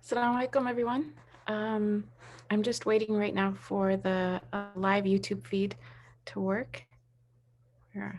Assalamu alaikum, everyone. I'm just waiting right now for the live YouTube feed to work. Yeah.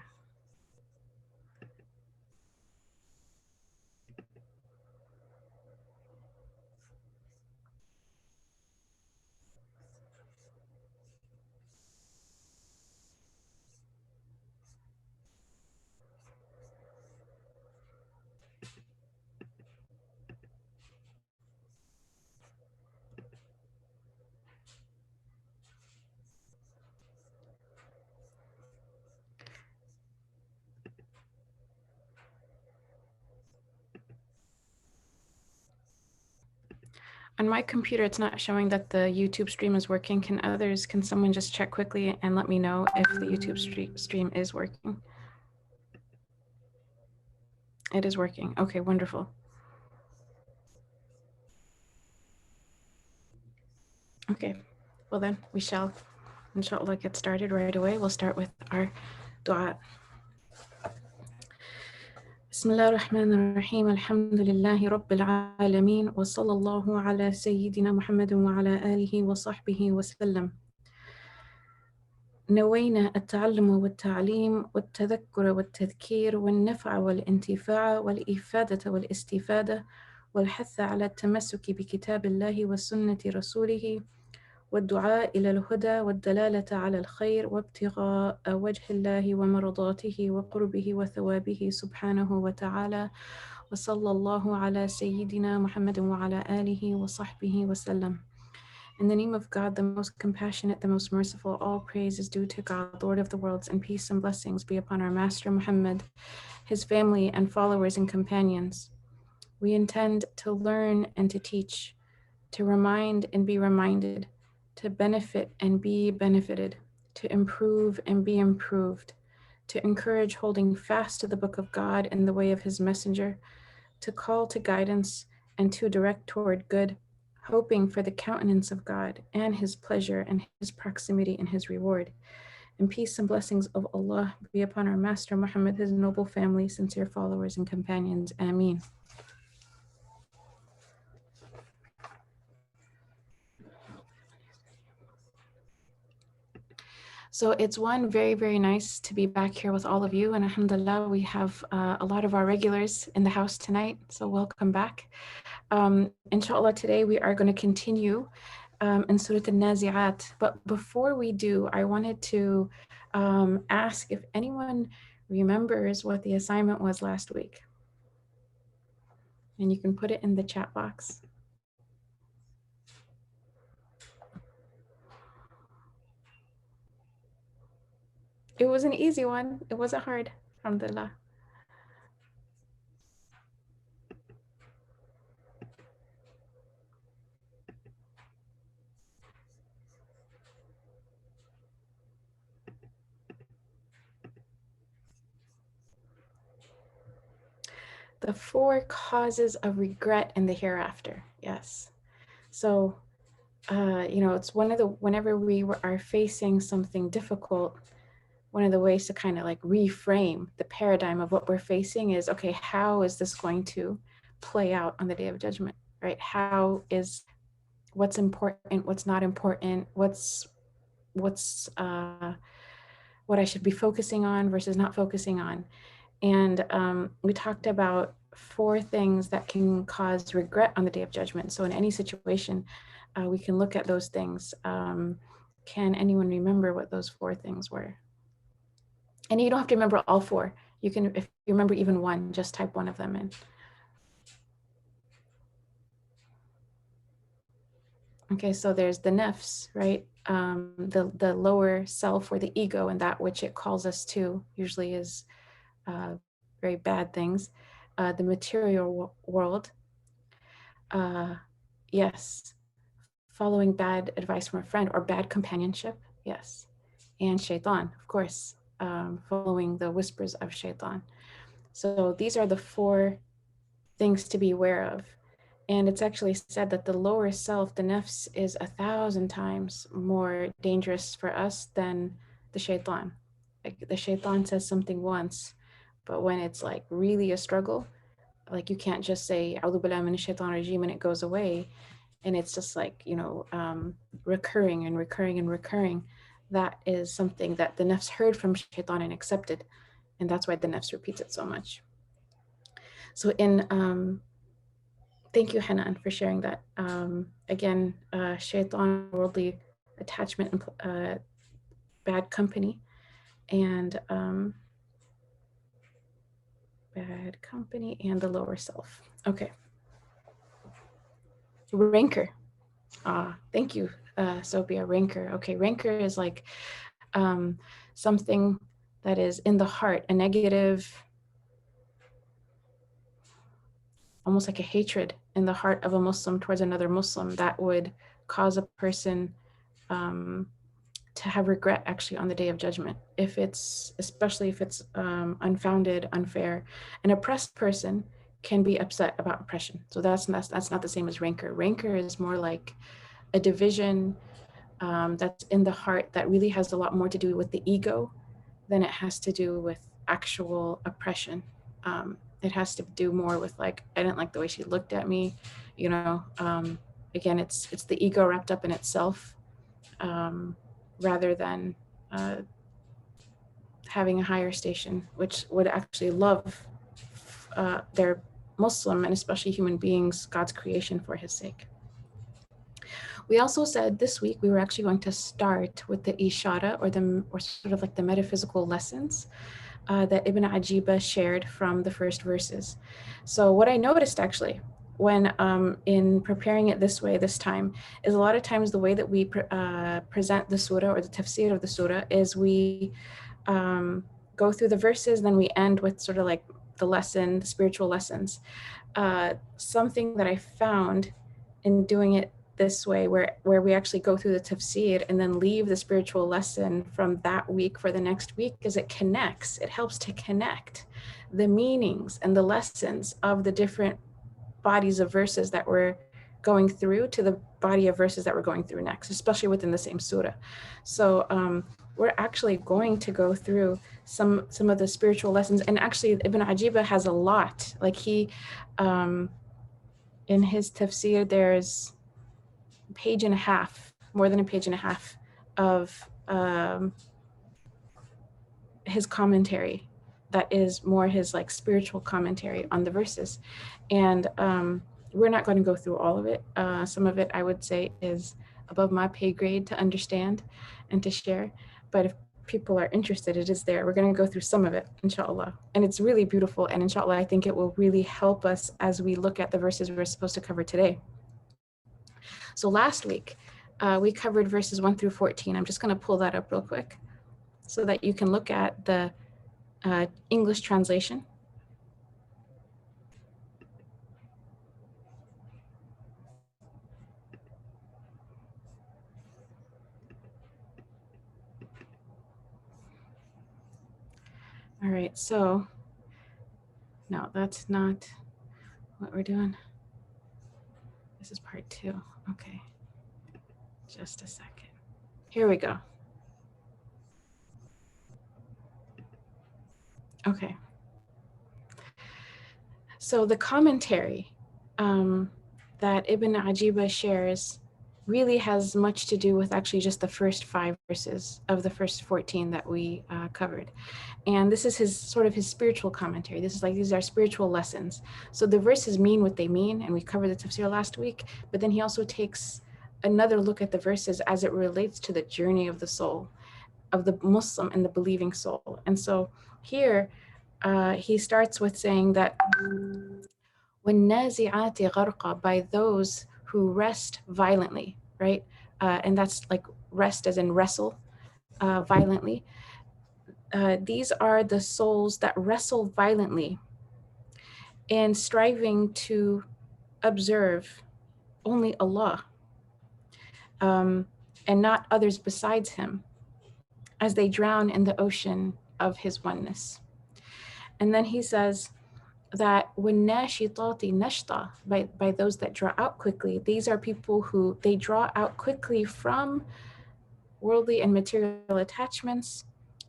On my computer, it's not showing that the YouTube stream is working. Can someone just check quickly and let me know if the YouTube stream is working? It is working. Okay, wonderful. Okay, well then we shall, inshallah, get started right away. We'll start with our dua. بسم الله الرحمن الرحيم الحمد لله رب العالمين وصلى الله على سيدنا محمد وعلى آله وصحبه وسلم. نوينا التعلم والتعليم والتذكر والتذكير والنفع والانتفاع والإفادة والاستفادة والحث على التمسك بكتاب الله وسنة رسوله والدعاء إلى الهدى والدلالة على الخير وابتغاء وجه الله ومرضاته وقربه وثوابه سبحانه وتعالى وصلى الله على سيدنا محمد وعلى آله وصحبه وسلم. In the name of God, the most compassionate, the most merciful, all praise is due to God, Lord of the worlds, and peace and blessings be upon our Master Muhammad, his family and followers and companions. We intend to learn and to teach, to remind and be reminded, to benefit and be benefited, to improve and be improved, to encourage holding fast to the book of God and the way of his messenger, to call to guidance and to direct toward good, hoping for the countenance of God and his pleasure and his proximity and his reward. And peace and blessings of Allah be upon our Master Muhammad, his noble family, sincere followers and companions. Ameen. So it's very, very nice to be back here with all of you. And alhamdulillah, we have a lot of our regulars in the house tonight. So welcome back. Inshallah, today we are going to continue in Surah Al-Nazi'at. But before we do, I wanted to ask if anyone remembers what the assignment was last week. And you can put it in the chat box. It was an easy one. It wasn't hard, alhamdulillah. The 4 causes of regret in the hereafter. Yes. So, it's whenever we are facing something difficult, one of the ways to kind of like reframe the paradigm of what we're facing is, okay, how is this going to play out on the day of judgment, right? What's important, what's not important, what I should be focusing on versus not focusing on. And we talked about 4 things that can cause regret on the day of judgment. So in any situation, we can look at those things. Can anyone remember what those 4 things were? And you don't have to remember all 4. You can, if you remember even one, just type one of them in. Okay, so there's the nafs, right? The lower self or the ego, and that which it calls us to usually is very bad things. The material world, yes. Following bad advice from a friend or bad companionship, yes. And shaitan, of course, following the whispers of shaitan. So these are the 4 things to be aware of. And it's actually said that the lower self, the nafs, is 1,000 times more dangerous for us than the shaitan. Like the shaitan says something once, but when it's like really a struggle, like you can't just say "A'udhu billahi minash shaitanir rajeem" and it goes away, and it's just like, recurring and recurring and recurring. That is something that the nafs heard from shaitan and accepted, and that's why the nafs repeats it so much. So thank you, Hanan, for sharing that. Again, shaitan, worldly attachment, and bad company, and bad company and the lower self. Okay. Rancor. Thank you, Sophia. Rancor. Okay, rancor is like something that is in the heart, a negative, almost like a hatred in the heart of a Muslim towards another Muslim that would cause a person to have regret actually on the day of judgment, especially if it's unfounded, unfair. An oppressed person can be upset about oppression. So that's not the same as rancor. Rancor is more like a division that's in the heart that really has a lot more to do with the ego than it has to do with actual oppression. It has to do more with like, I didn't like the way she looked at me, again, it's the ego wrapped up in itself, rather than having a higher station, which would actually love their Muslim and especially human beings, God's creation, for his sake. We also said this week we were actually going to start with the ishara, or sort of like the metaphysical lessons that Ibn Ajiba shared from the first verses. So what I noticed actually when in preparing it this way this time is a lot of times the way that we present the surah or the tafsir of the surah is we go through the verses, then we end with sort of like the lesson, the spiritual lessons. Something that I found in doing it this way, where we actually go through the tafsir and then leave the spiritual lesson from that week for the next week, is it helps to connect the meanings and the lessons of the different bodies of verses that we're going through to the body of verses that we're going through next, especially within the same surah. So we're actually going to go through some of the spiritual lessons, and actually Ibn Ajiba has a lot. Like he, in his tafsir, there's page and a half, more than a page and a half of his commentary that is more his like spiritual commentary on the verses. And we're not going to go through all of it. Some of it I would say is above my pay grade to understand and to share. But if people are interested, it is there. We're going to go through some of it, inshallah. And it's really beautiful. And inshallah, I think it will really help us as we look at the verses we're supposed to cover today. So last week, we covered verses 1 through 14. I'm just going to pull that up real quick so that you can look at the English translation. All right, so no, that's not what we're doing. This is part 2. Okay, just a second. Here we go. Okay. So the commentary that Ibn Ajiba shares really has much to do with actually just the first 5 verses of the first 14 that we covered. And this is his spiritual commentary. These are spiritual lessons. So the verses mean what they mean, and we covered the tafsir last week, but then he also takes another look at the verses as it relates to the journey of the soul, of the Muslim and the believing soul. And so here he starts with saying that وَالنَّازِعَاتِ غَرْقًا, by those who rest violently, right? And that's like rest as in wrestle violently. These are the souls that wrestle violently in striving to observe only Allah and not others besides him, as they drown in the ocean of his oneness. And then he says that وَالنَّاشِطَاتِ نَشْطًا, by those that draw out quickly. These are people who they draw out quickly from worldly and material attachments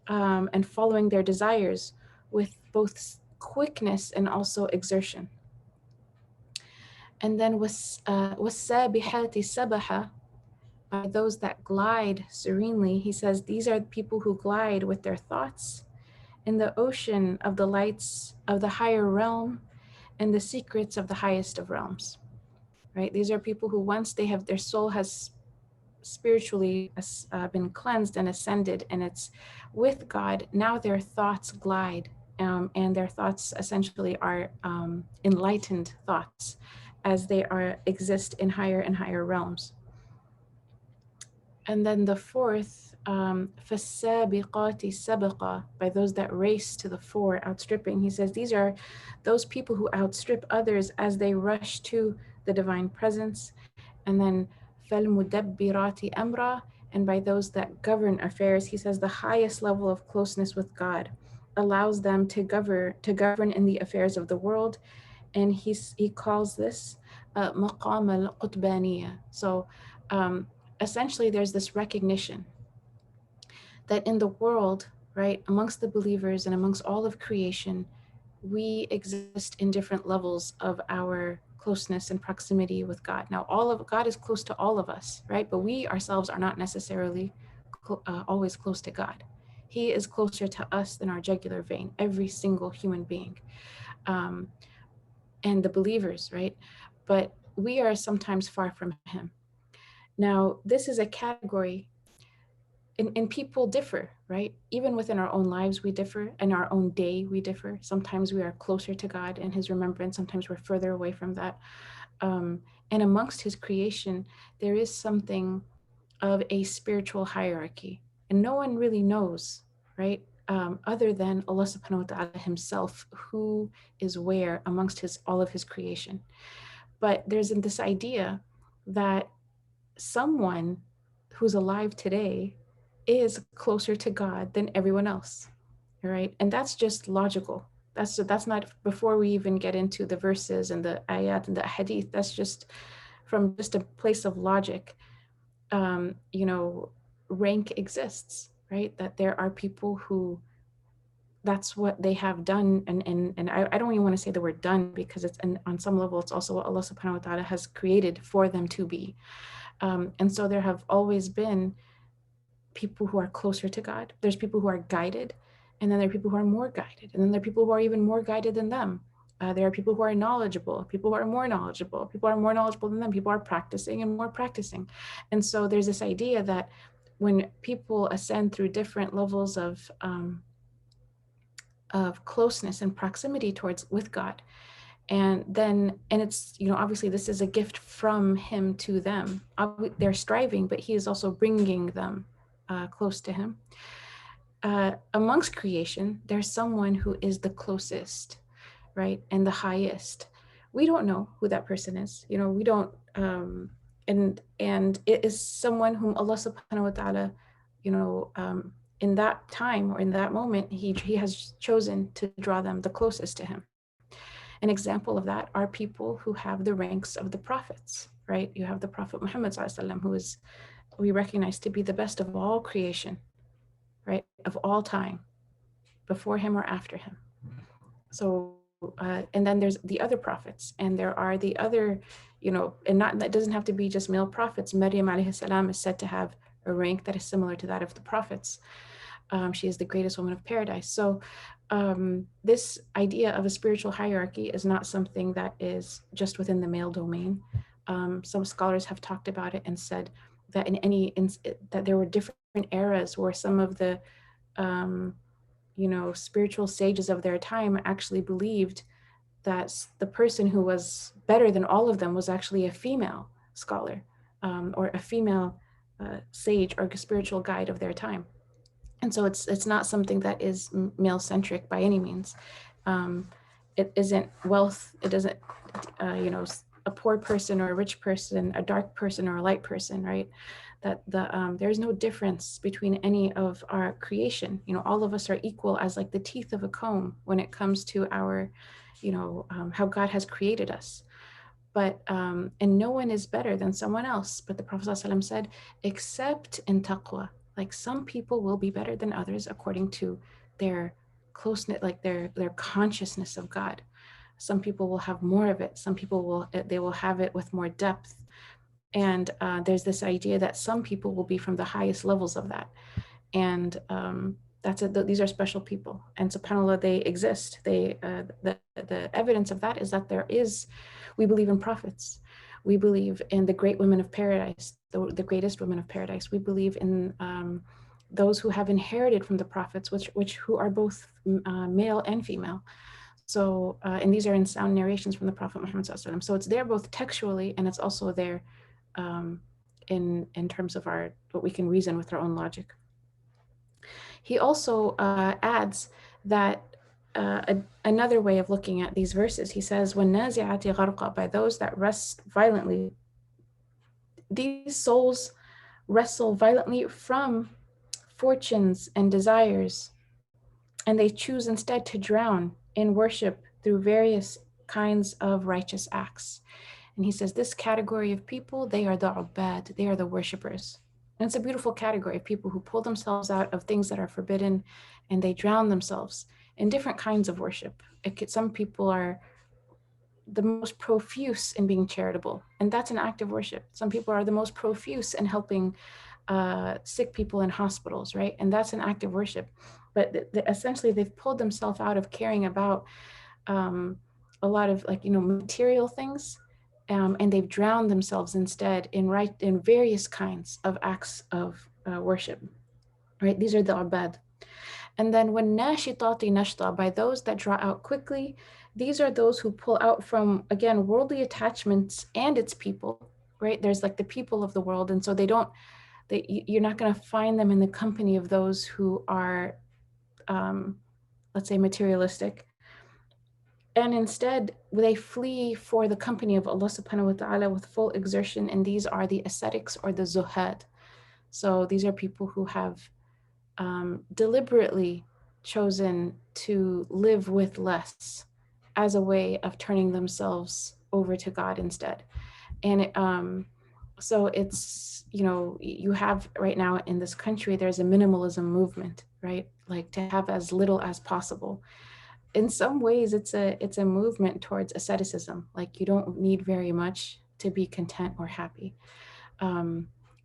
and following their desires with both quickness and also exertion. And then وَالسَّابِحَاتِ سَبَحًا, by those that glide serenely. He says these are people who glide with their thoughts in the ocean of the lights of the higher realm and the secrets of the highest of realms. Right? These are people who once their soul has spiritually been cleansed and ascended, and it's with God. Now their thoughts glide, and their thoughts essentially are enlightened thoughts, as they exist in higher and higher realms. And then the fourth, فَالسَّابِقَاتِ سَبْقًا, by those that race to the fore, outstripping. He says these are those people who outstrip others as they rush to the divine presence. And then فَالْمُدَبِّرَاتِ أَمْرًا, and by those that govern affairs. He says the highest level of closeness with God allows them to govern in the affairs of the world. And he calls this مقام القطبانية. So essentially there's this recognition that in the world, right, amongst the believers and amongst all of creation, we exist in different levels of our closeness and proximity with God. Now, God is close to all of us, right? But we ourselves are not necessarily always close to God. He is closer to us than our jugular vein, every single human being, and the believers, right? But we are sometimes far from Him. Now, this is a category, and people differ, right? Even within our own lives, we differ. In our own day, we differ. Sometimes we are closer to God and His remembrance. Sometimes we're further away from that. And amongst His creation, there is something of a spiritual hierarchy. And no one really knows, right? Other than Allah subhanahu wa ta'ala Himself, who is where amongst all of His creation. But there's this idea that someone who's alive today is closer to God than everyone else, right? And that's just logical. That's not before we even get into the verses and the ayat and the hadith. That's just from just a place of logic. Rank exists, right? That there are people who that's what they have done, and I don't even want to say the word done, because it's, and on some level it's also what Allah subhanahu wa ta'ala has created for them to be. And so there have always been people who are closer to God. There's people who are guided, and then there are people who are more guided, and then there are people who are even more guided than them. There are people who are knowledgeable, people who are more knowledgeable, people are more knowledgeable than them, people are practicing and more practicing. And so there's this idea that when people ascend through different levels of closeness and proximity with God, and it's, obviously this is a gift from Him to them. They're striving, but He is also bringing them close to Him. Amongst creation, there's someone who is the closest, right, and the highest. We don't know who that person is. We don't, and it is someone whom Allah subhanahu wa ta'ala, in that time or in that moment, he has chosen to draw them the closest to Him. An example of that are people who have the ranks of the prophets, right? You have the Prophet Muhammad ﷺ, who is, we recognize to be the best of all creation, right? Of all time, before him or after him. So, and then there's the other prophets, and there are the other, and that doesn't have to be just male prophets. Maryam alayhi salam is said to have a rank that is similar to that of the prophets. She is the greatest woman of paradise. So this idea of a spiritual hierarchy is not something that is just within the male domain. Some scholars have talked about it and said that that there were different eras where some of the spiritual sages of their time actually believed that the person who was better than all of them was actually a female scholar, or a female sage or spiritual guide of their time. And so it's not something that is male centric by any means. It isn't wealth. It doesn't, a poor person or a rich person, a dark person or a light person, right? That there's no difference between any of our creation. All of us are equal as like the teeth of a comb when it comes to our, how God has created us. But, and no one is better than someone else. But the Prophet ﷺ said, except in taqwa. Like some people will be better than others according to their close-knit, like their consciousness of God. Some people will have more of it. Some people will have it with more depth. And there's this idea that some people will be from the highest levels of that. And that's it. These are special people. And subhanAllah, they exist. The evidence of that is that we believe in prophets. We believe in the great women of paradise, the greatest women of paradise. We believe in those who have inherited from the prophets, who are both male and female. So, and these are in sound narrations from the Prophet Muhammad Sallallahu Alaihi Wasallam. So it's there both textually, and it's also there in terms of what we can reason with our own logic. He also adds that another way of looking at these verses, he says, وَالنَّازِعَاتِ غَرْقًا, by those that rest violently. These souls wrestle violently from fortunes and desires, and they choose instead to drown in worship through various kinds of righteous acts. And he says this category of people, they are the ubad, they are the worshipers. And it's a beautiful category of people who pull themselves out of things that are forbidden, and they drown themselves in different kinds of worship. Some people are the most profuse in being charitable, and that's an act of worship. Some people are the most profuse in helping sick people in hospitals, right? And that's an act of worship. But essentially, they've pulled themselves out of caring about a lot of material things, and they've drowned themselves instead in various kinds of acts of worship, right? These are the ubad. And then when nashitati nashta, by those that draw out quickly, these are those who pull out from, again, worldly attachments and its people, right? There's like the people of the world. And so you're not going to find them in the company of those who are, let's say, materialistic. And instead, they flee for the company of Allah subhanahu wa ta'ala with full exertion. And these are the ascetics or the zuhad. So these are people who have deliberately chosen to live with less as a way of turning themselves over to God instead. And so it's, you have right now in this country, there's a minimalism movement, right? Like to have as little as possible. In some ways, it's a movement towards asceticism. Like you don't need very much to be content or happy.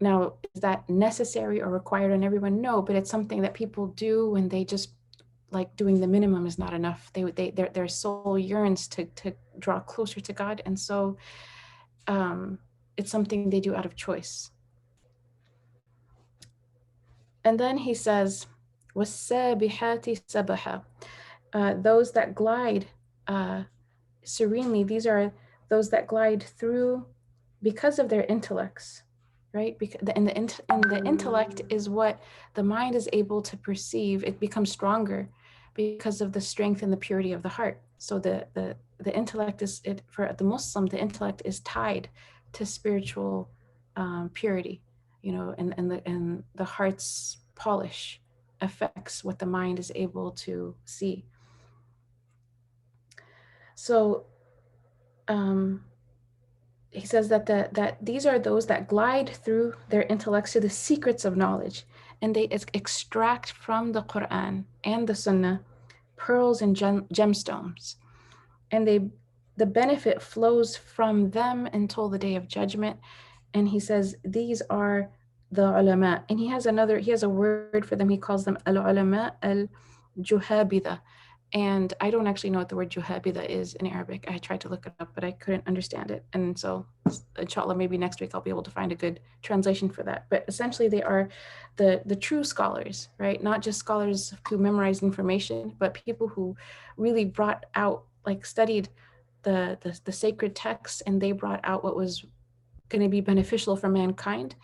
Now, is that necessary or required on everyone? No, but it's something that people do when they just like doing the minimum is not enough. Their soul yearns to draw closer to God. And so it's something they do out of choice. And then he says, وَالسَّابِحَاتِ سَبَحًا, those that glide serenely, these are those that glide through because of their intellects, right? And the intellect is what the mind is able to perceive. It becomes stronger because of the strength and the purity of the heart. So the intellect for the Muslim, the intellect is tied to spiritual purity, and the heart's polish affects what the mind is able to see. So he says that these are those that glide through their intellects to the secrets of knowledge, and they extract from the Qur'an and the Sunnah pearls and gemstones, and the benefit flows from them until the day of judgment. And he says these are the ulama, and he has a word for them. He calls them al-ulama al-juhabida. And I don't actually know what the word juhabida is in Arabic. I tried to look it up, but I couldn't understand it. And so, inshallah, maybe next week I'll be able to find a good translation for that. But essentially, they are the true scholars, right? Not just scholars who memorize information, but people who really brought out, studied the sacred texts, and they brought out what was going to be beneficial for mankind.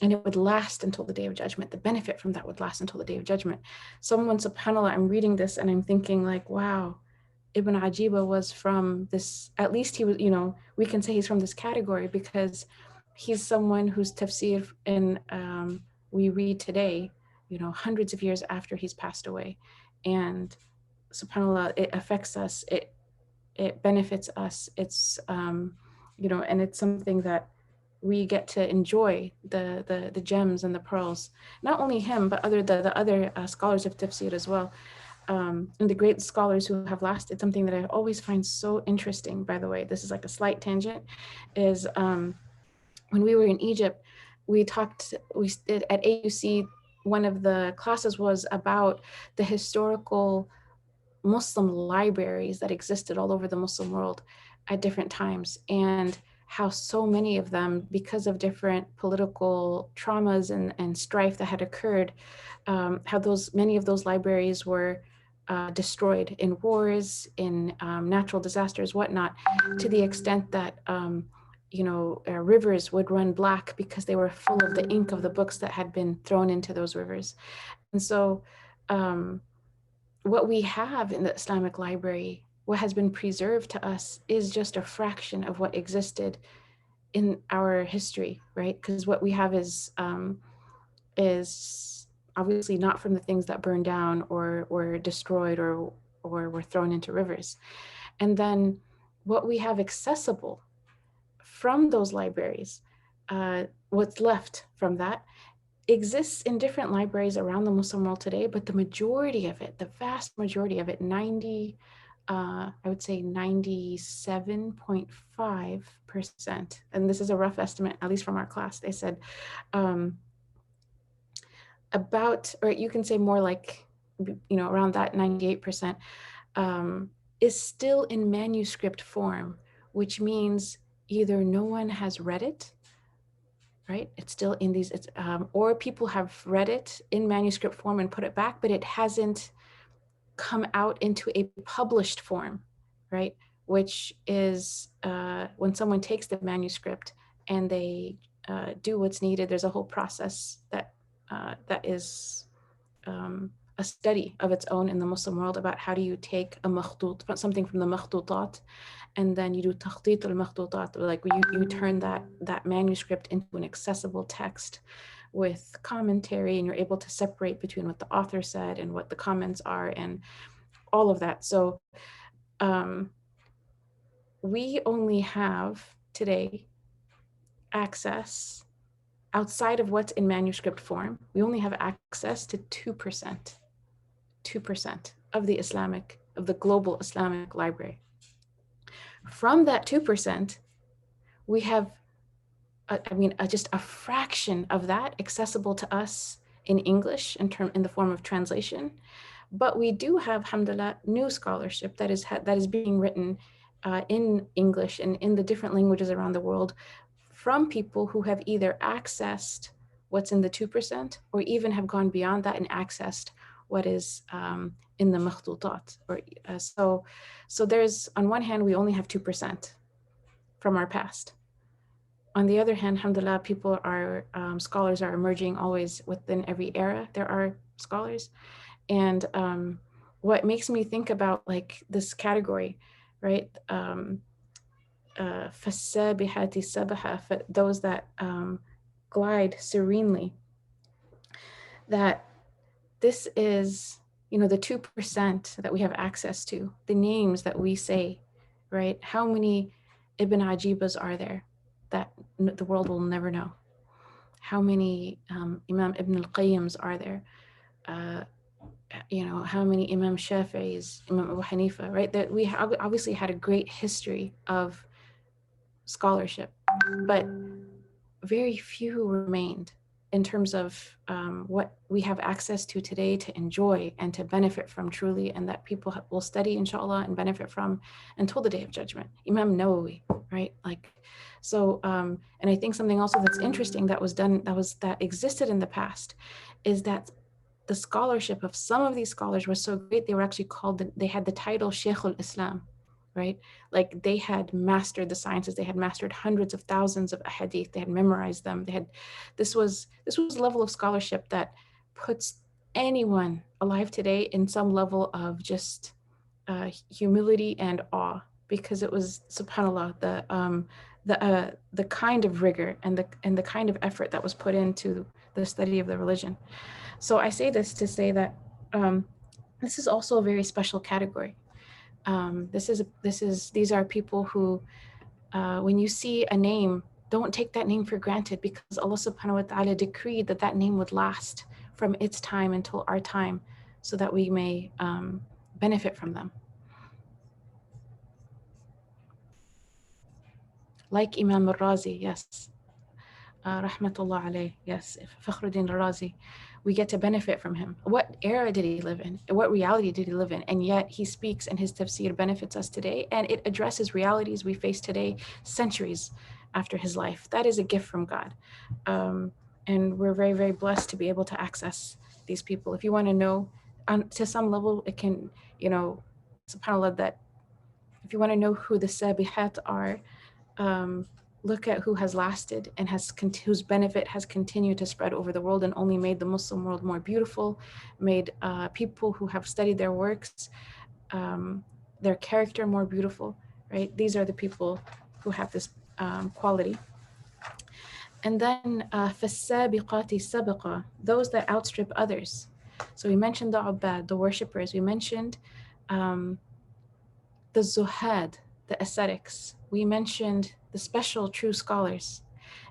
And it would last until the day of judgment. The benefit from that would last until the day of judgment. Someone, subhanAllah, I'm reading this and I'm thinking wow, Ibn Ajiba was from this, at least he was, we can say he's from this category because he's someone whose tafsir we read today, hundreds of years after he's passed away. And subhanAllah, it affects us, it benefits us. It's, and it's something that we get to enjoy the gems and the pearls. Not only him, but the other scholars of tafsir as well. and the great scholars who have lasted, something that I always find so interesting, by the way, this is like a slight tangent, is when we were in Egypt, we did at AUC, one of the classes was about the historical Muslim libraries that existed all over the Muslim world at different times, and how so many of them, because of different political traumas and strife that had occurred, how many of those libraries were destroyed in wars, in natural disasters, whatnot, to the extent that rivers would run black because they were full of the ink of the books that had been thrown into those rivers. And so what we have in the Islamic library, what has been preserved to us, is just a fraction of what existed in our history, right? Because what we have is obviously not from the things that burned down or were destroyed or were thrown into rivers. And then what we have accessible from those libraries, what's left from that, exists in different libraries around the Muslim world today, but the majority of it, the vast majority of it, I would say 97.5%, and this is a rough estimate, at least from our class, they said about, or you can say more like, around that 98%, is still in manuscript form, which means either no one has read it, right? It's still in these, or people have read it in manuscript form and put it back, but it hasn't come out into a published form, right? Which is when someone takes the manuscript and they do what's needed. There's a whole process that is a study of its own in the Muslim world about how do you take a makhtut, something from the makhtutat, and then you do takhtit al-makhtutat, like you turn that manuscript into an accessible text with commentary, and you're able to separate between what the author said and what the comments are and all of that. So we only have today access, outside of what's in manuscript form, we only have access to 2% of the global Islamic library. From that 2%, we have, just a fraction of that accessible to us in English in the form of translation. But we do have, alhamdulillah, new scholarship that is being written in English and in the different languages around the world from people who have either accessed what's in the 2% or even have gone beyond that and accessed what is in the makhtutat. So there's, on one hand, we only have 2% from our past. On the other hand, alhamdulillah, scholars are emerging always within every era. There are scholars. And what makes me think about like this category, right? فَالسَّابِحَاتِ سَبْحًا, those that glide serenely, that this is, the 2% that we have access to, the names that we say, right? How many Ibn Ajibas are there that the world will never know? How many Imam Ibn al-Qayyims are there? How many Imam Shafi'is, Imam Abu Hanifa, right? That we obviously had a great history of scholarship, but very few remained in terms of what we have access to today to enjoy and to benefit from truly, and that people will study, inshallah, and benefit from until the Day of Judgment. Imam Nawawi, right? And I think something also that's interesting that existed in the past is that the scholarship of some of these scholars was so great, they were actually they had the title Shaykh al-Islam, right? Like they had mastered the sciences, they had mastered hundreds of thousands of ahadith, they had memorized them. This was a level of scholarship that puts anyone alive today in some level of just humility and awe, because it was, subhanAllah, the kind of rigor and the kind of effort that was put into the study of the religion. So I say this to say that this is also a very special category. These are people who, when you see a name, don't take that name for granted, because Allah subhanahu wa ta'ala decreed that name would last from its time until our time. so that we may benefit from them. Like Imam al-Razi, yes. Rahmatullah alayh, yes, Fakhruddin al-Razi, we get to benefit from him. What era did he live in? What reality did he live in? And yet he speaks, and his tafsir benefits us today, and it addresses realities we face today, centuries after his life. That is a gift from God. And we're very, very blessed to be able to access these people. If you want to know, to some level, it can, subhanAllah, that if you want to know who the Sabihat are, look at who has lasted and whose benefit has continued to spread over the world and only made the Muslim world more beautiful, made people who have studied their works, their character more beautiful, right? These are the people who have this quality. And then فَالسَّابِقَاتِ سَبْقًا, those that outstrip others. So we mentioned the Ubbad, the worshippers. We mentioned the Zuhad, the ascetics. We mentioned the special true scholars.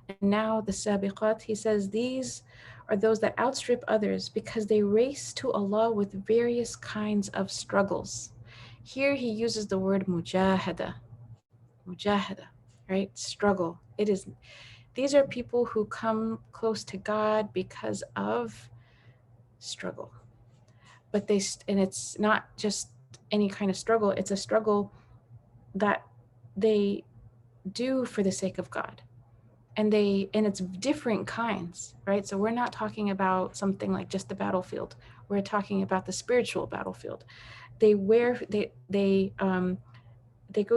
And now the Sabiqat, he says, these are those that outstrip others because they race to Allah with various kinds of struggles. Here he uses the word mujahada, right? Struggle. These are people who come close to God because of struggle. But it's not just any kind of struggle, it's a struggle that they do for the sake of God. And it's different kinds, right? So we're not talking about something like just the battlefield. We're talking about the spiritual battlefield. They go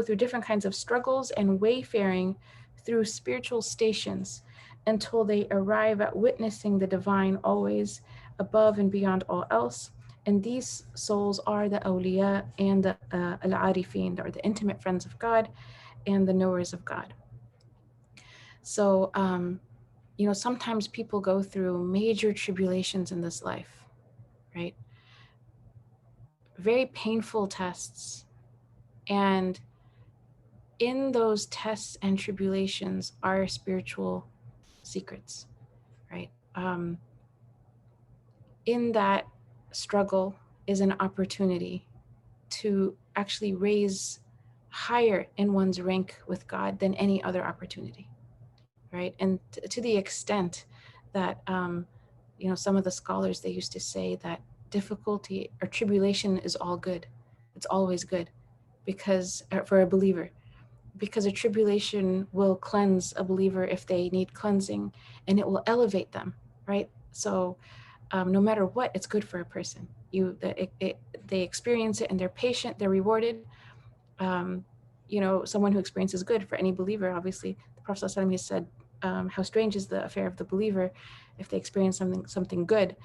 through different kinds of struggles and wayfaring through spiritual stations until they arrive at witnessing the divine always above and beyond all else. And these souls are the awliya and the al-arifin, or the intimate friends of God and the knowers of God. So, sometimes people go through major tribulations in this life, right? Very painful tests. And in those tests and tribulations are spiritual secrets, right? In that struggle is an opportunity to actually raise higher in one's rank with God than any other opportunity, right? And to the extent that, some of the scholars, they used to say that difficulty or tribulation is all good. It's always good because for a believer, because a tribulation will cleanse a believer if they need cleansing, and it will elevate them, right? So no matter what, it's good for a person. They experience it and they're patient, they're rewarded. Someone who experiences good, for any believer, obviously, the Prophet ﷺ has said, how strange is the affair of the believer if they experience something good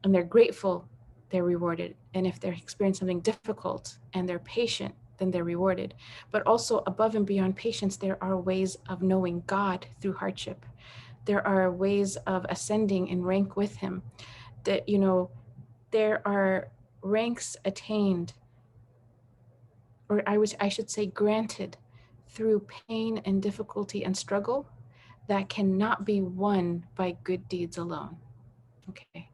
and they're grateful, they're rewarded. And if they experience something difficult and they're patient, then they're rewarded. But also above and beyond patience, there are ways of knowing God through hardship. There are ways of ascending in rank with him. That, there are ranks attained, or I should say granted, through pain and difficulty and struggle that cannot be won by good deeds alone. Okay.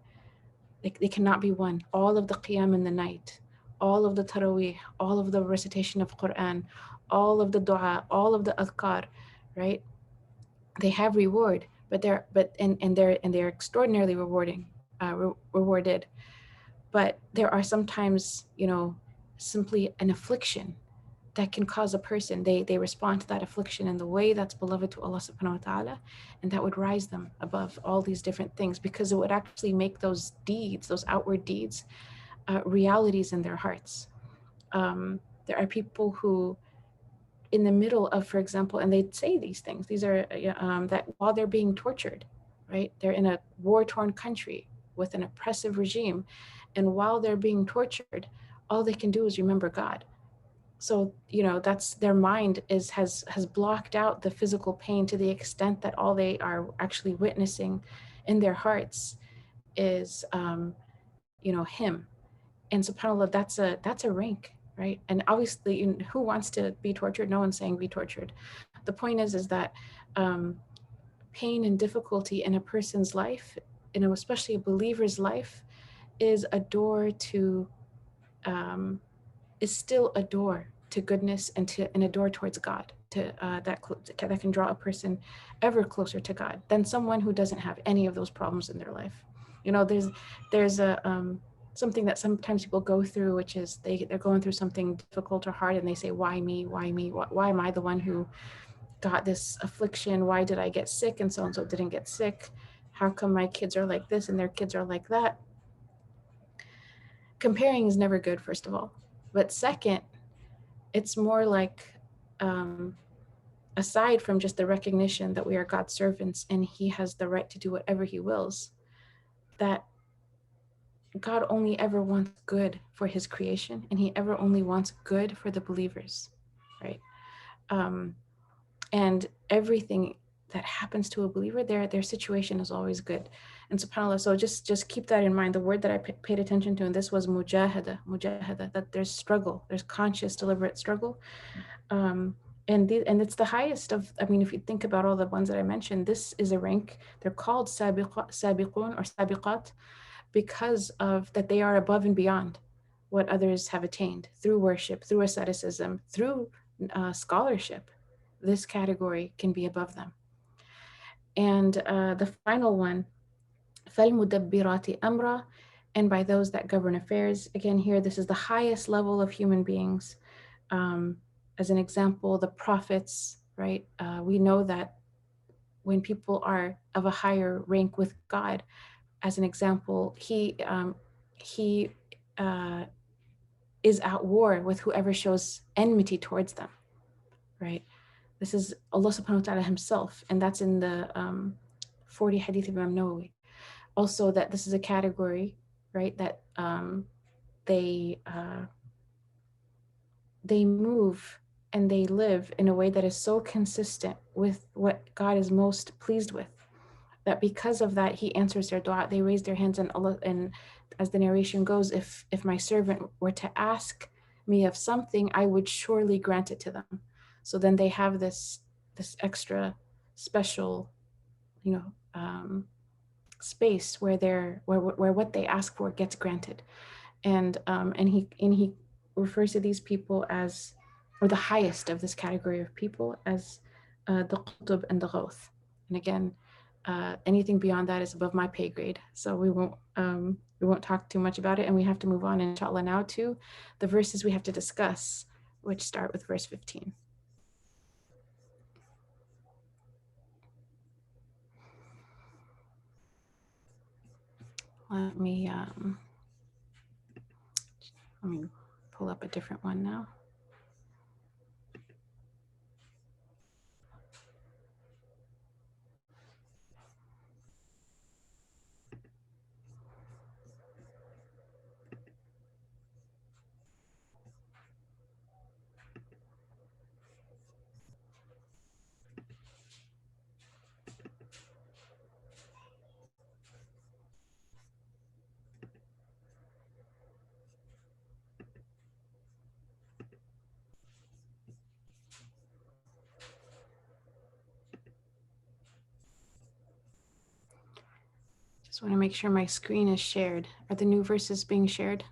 They cannot be won. All of the qiyam in the night, all of the taraweeh, all of the recitation of Qur'an, all of the dua, all of the adhkar, right? They have reward, but they're extraordinarily rewarded. But there are sometimes, simply an affliction that can cause a person, they respond to that affliction in the way that's beloved to Allah subhanahu wa ta'ala, and that would rise them above all these different things, because it would actually make those deeds, those outward deeds, realities in their hearts. There are people who, in the middle of, for example, and they'd say these things, these are that while they're being tortured, right? They're in a war-torn country with an oppressive regime, and while they're being tortured, all they can do is remember God. So, that's their mind has blocked out the physical pain to the extent that all they are actually witnessing in their hearts is, him. And subhanAllah, that's a rank, right? And obviously, who wants to be tortured? No one's saying be tortured. The point is that pain and difficulty in a person's life, especially a believer's life, is a door to, is still a door to goodness and a door towards God, to that can draw a person ever closer to God than someone who doesn't have any of those problems in their life. You know, there's a something that sometimes people go through, which is they're going through something difficult or hard, and they say, "Why me? Why me? Why am I the one who got this affliction? Why did I get sick and so didn't get sick? How come my kids are like this and their kids are like that?" Comparing is never good, first of all. But second, it's more like, aside from just the recognition that we are God's servants and He has the right to do whatever He wills, that God only ever wants good for His creation, and He ever only wants good for the believers, right? And everything that happens to a believer, their situation is always good. And subhanAllah, so just keep that in mind. The word that I paid attention to in this was mujahada, that there's struggle, there's conscious, deliberate struggle. And it's the highest of, I mean, if you think about all the ones that I mentioned, this is a rank. They're called sabiqun or sabiqat because of that they are above and beyond what others have attained through worship, through asceticism, through scholarship. This category can be above them. And the final one, فَالْمُدَبِّرَاتِ أَمْرًا, and by those that govern affairs. Again, here, this is the highest level of human beings. As an example, the prophets, right? We know that when people are of a higher rank with God, as an example, he is at war with whoever shows enmity towards them, right? This is Allah subhanahu wa ta'ala himself, and that's in the 40 hadith of Imam Nawawi. Also, that this is a category, right, that they move and they live in a way that is so consistent with what God is most pleased with, that because of that, He answers their dua. They raise their hands, and Allah, and as the narration goes, if my servant were to ask me of something, I would surely grant it to them. So then they have this extra special, space where what they ask for gets granted. And he refers to these people as, or the highest of this category of people, as the qutb and the ghawth. And again, anything beyond that is above my pay grade, so we won't talk too much about it, and we have to move on, inshallah, now to the verses we have to discuss, which start with verse 15. Let me pull up a different one now. Just want to make sure my screen is shared. Are the new verses being shared?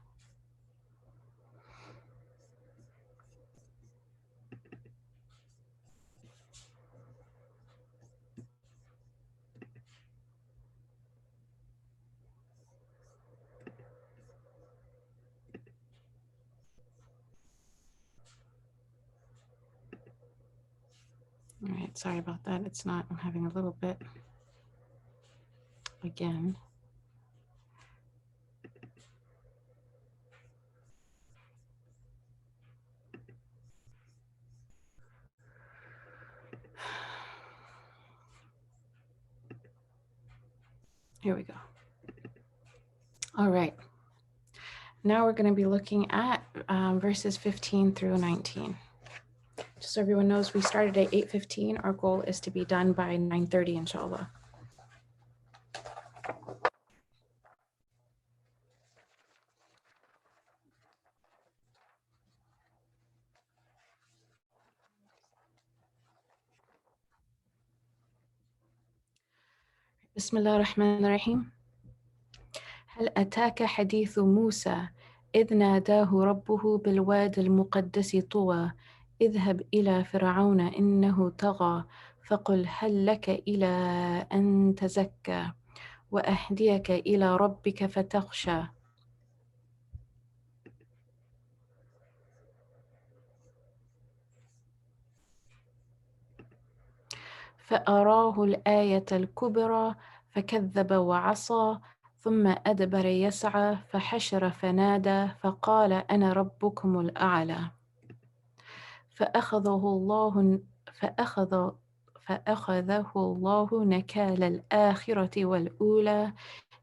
All right, sorry about that. It's not, I'm having a little bit again. Here we go. All right. Now we're going to be looking at verses 15 through 19. Just so everyone knows, we started at 8:15. Our goal is to be done by 9:30, inshallah. Bismillah ar-Rahman ar-Rahim. هل أتاك حديث موسى إذ ناداه ربه بالواد المقدس طوى اذهب إلى فرعون إنه طغى فقل هل لك إلى أن تزكى وأهديك إلى ربك فتخشى. فأراه الآية الكبرى فكذب وعصى ثم أدبر يسعى فحشر فنادى فقال أنا ربكم الأعلى. فأخذه الله نكال الآخرة والأولى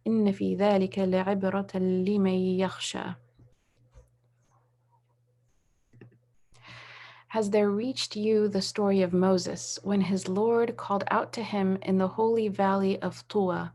إن في ذلك لعبرة لمن يخشى. Has there reached you the story of Moses when his Lord called out to him in the holy valley of Tuwa?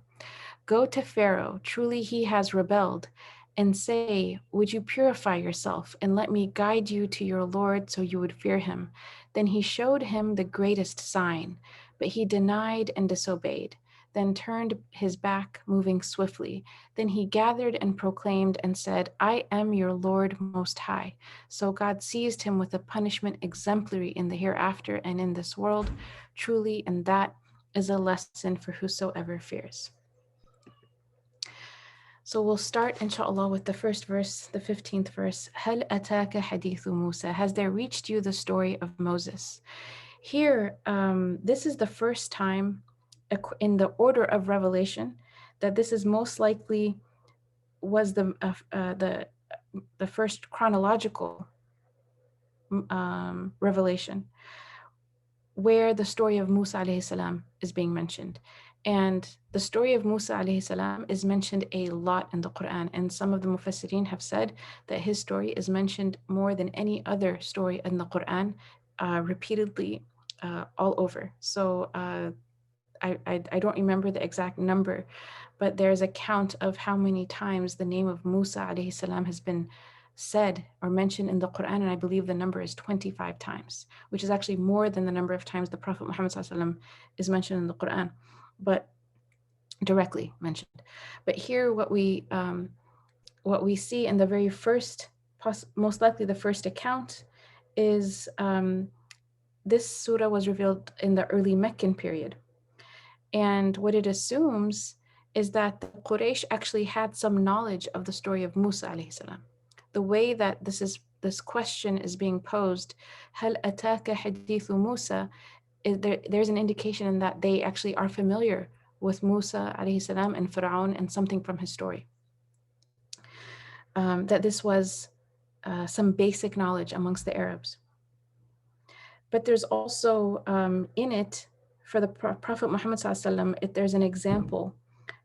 Go to Pharaoh, truly he has rebelled, and say, would you purify yourself and let me guide you to your Lord so you would fear him? Then he showed him the greatest sign, but he denied and disobeyed, then turned his back, moving swiftly. Then he gathered and proclaimed and said, I am your Lord Most High. So God seized him with a punishment exemplary in the hereafter and in this world, truly, and that is a lesson for whosoever fears. So we'll start, inshallah, with the first verse, the 15th verse. هل أتاك حديث موسى? Has there reached you the story of Moses? Here, this is the first time in the order of revelation that this is most likely was the first chronological revelation where the story of Musa alayhi salam is being mentioned. And the story of Musa alayhi salam is mentioned a lot in the Qur'an. And some of the Mufassirin have said that his story is mentioned more than any other story in the Qur'an, repeatedly all over. So I don't remember the exact number, but there's a count of how many times the name of Musa alayhi salam has been said or mentioned in the Quran, and I believe the number is 25 times, which is actually more than the number of times the Prophet Muhammad is mentioned in the Quran, but directly mentioned. But here, what we see in the very first, most likely the first account, is this surah was revealed in the early Meccan period. And what it assumes is that the Quraysh actually had some knowledge of the story of Musa alayhi salam. The way that this question is being posed, هل أتاك حديث موسى, there's an indication in that they actually are familiar with Musa alayhi salam and Fir'aun and something from his story. That this was some basic knowledge amongst the Arabs. But there's also in it, for the Prophet Muhammad there's an example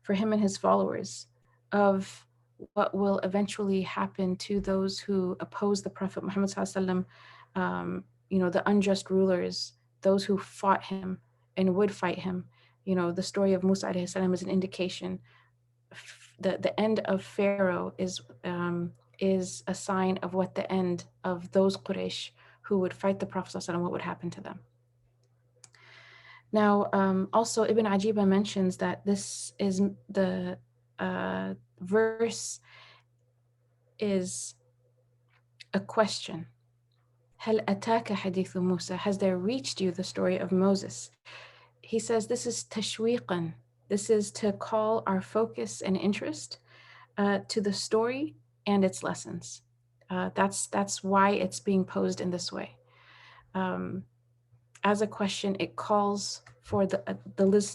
for him and his followers of what will eventually happen to those who oppose the Prophet Muhammad the unjust rulers, those who fought him and would fight him. The story of Musa alayhi salam is an indication. The end of Pharaoh is a sign of what the end of those Quraysh who would fight the Prophet ﷺ, what would happen to them. Now, also Ibn Ajiba mentions that this is the verse is a question. هل أتاك حديث موسى? Has there reached you the story of Moses? He says this is tashwiqan. This is to call our focus and interest to the story and its lessons. That's why it's being posed in this way. As a question, it calls for the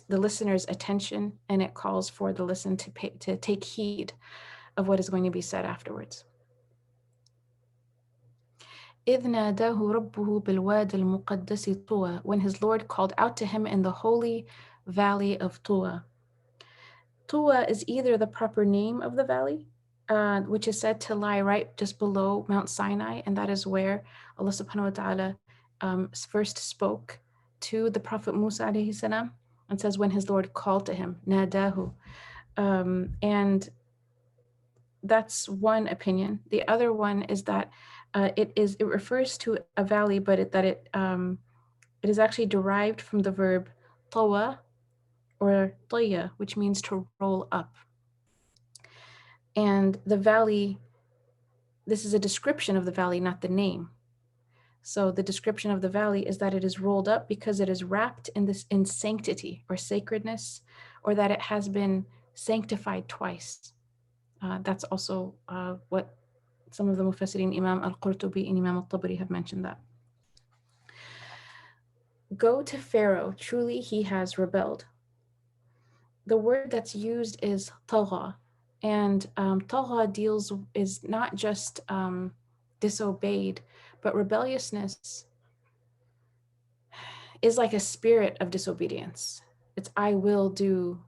listener's attention, and it calls for the listener to take heed of what is going to be said afterwards. إذ ناداه ربه بالواد المقدس طوى, when his Lord called out to him in the holy valley of Tuwa. Tuwa is either the proper name of the valley, which is said to lie right just below Mount Sinai, and that is where Allah subhanahu wa ta'ala first spoke to the Prophet Musa alayhi salam, and says when his Lord called to him, nadahu. And that's one opinion. The other one is that it refers to a valley, but it is actually derived from the verb tawa or taya, which means to roll up. And the valley, this is a description of the valley, not the name. So the description of the valley is that it is rolled up because it is wrapped in sanctity or sacredness, or that it has been sanctified twice. That's also what some of the Mufassirin, Imam al-Qurtubi and Imam al-Tabari, have mentioned that. Go to Pharaoh, truly he has rebelled. The word that's used is tagha, and tagha is not just disobeyed, but rebelliousness is like a spirit of disobedience. It's I will do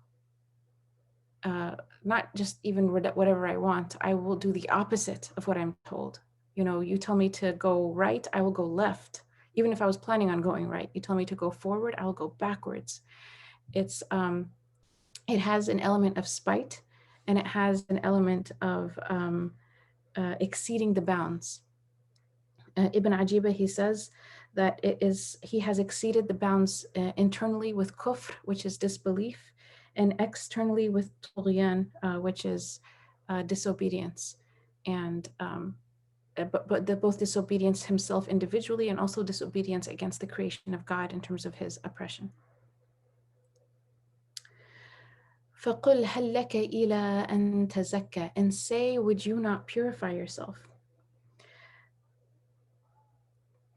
not just even whatever I want, I will do the opposite of what I'm told. You know, you tell me to go right, I will go left. Even if I was planning on going right, you tell me to go forward, I'll go backwards. It has an element of spite, and it has an element of exceeding the bounds. Ibn Ajiba, he says that he has exceeded the bounds internally with kufr, which is disbelief, and externally with tughyan, which is disobedience. And both disobedience himself individually and also disobedience against the creation of God in terms of his oppression. فَقُلْ هَلْ لَكَ إِلَىٰ أَن تَزَكَّى, and say, would you not purify yourself?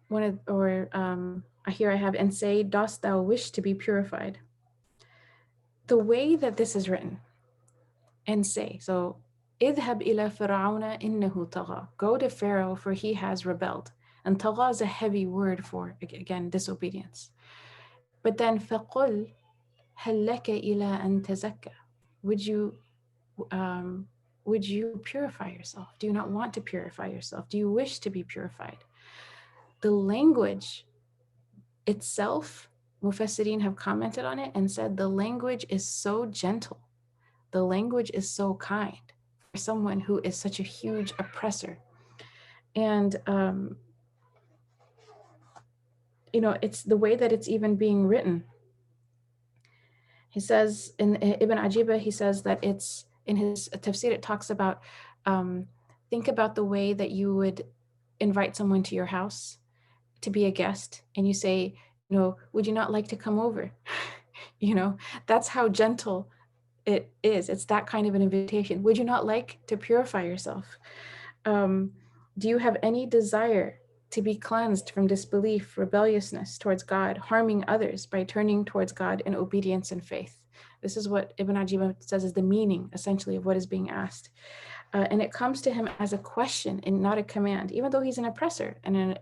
Here I have, and say, dost thou wish to be purified? The way that this is written, and say, so اذهب إلى فرعون إنه طغى, go to Pharaoh for he has rebelled. And طغى is a heavy word for, again, disobedience. But then فَقُلْ هَلْ لَكَ إِلَىٰ أَن تَزَكَّى, would you purify yourself? Do you not want to purify yourself? Do you wish to be purified? The language itself, Mufassirin have commented on it and said the language is so gentle. The language is so kind for someone who is such a huge oppressor. And, it's the way that it's even being written. He says in Ibn Ajiba, he says that it's in his tafsir, it talks about, think about the way that you would invite someone to your house to be a guest, and you say, would you not like to come over? That's how gentle it is. It's that kind of an invitation. Would you not like to purify yourself? Do you have any desire to be cleansed from disbelief, rebelliousness towards God, harming others by turning towards God in obedience and faith? This is what Ibn Ajiba says is the meaning, essentially, of what is being asked. And it comes to him as a question and not a command, even though he's an oppressor. And,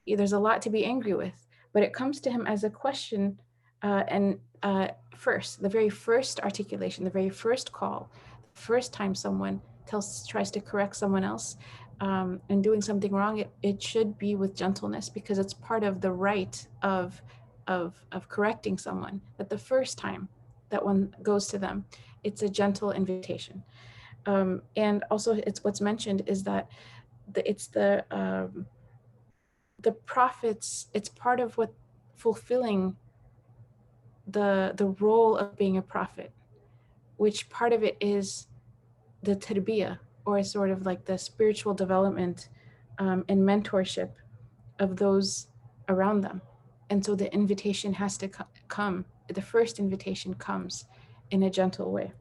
there's a lot to be angry with. But it comes to him as a question, first, the very first articulation, the very first call, the first time someone tries to correct someone else and doing something wrong, it should be with gentleness, because it's part of the right of correcting someone, that the first time that one goes to them, it's a gentle invitation. And also, it's what's mentioned is that the prophets, it's part of what fulfilling the role of being a prophet, which part of it is the tarbiyah, or sort of like the spiritual development and mentorship of those around them. And so the invitation has to come, the first invitation comes in a gentle way.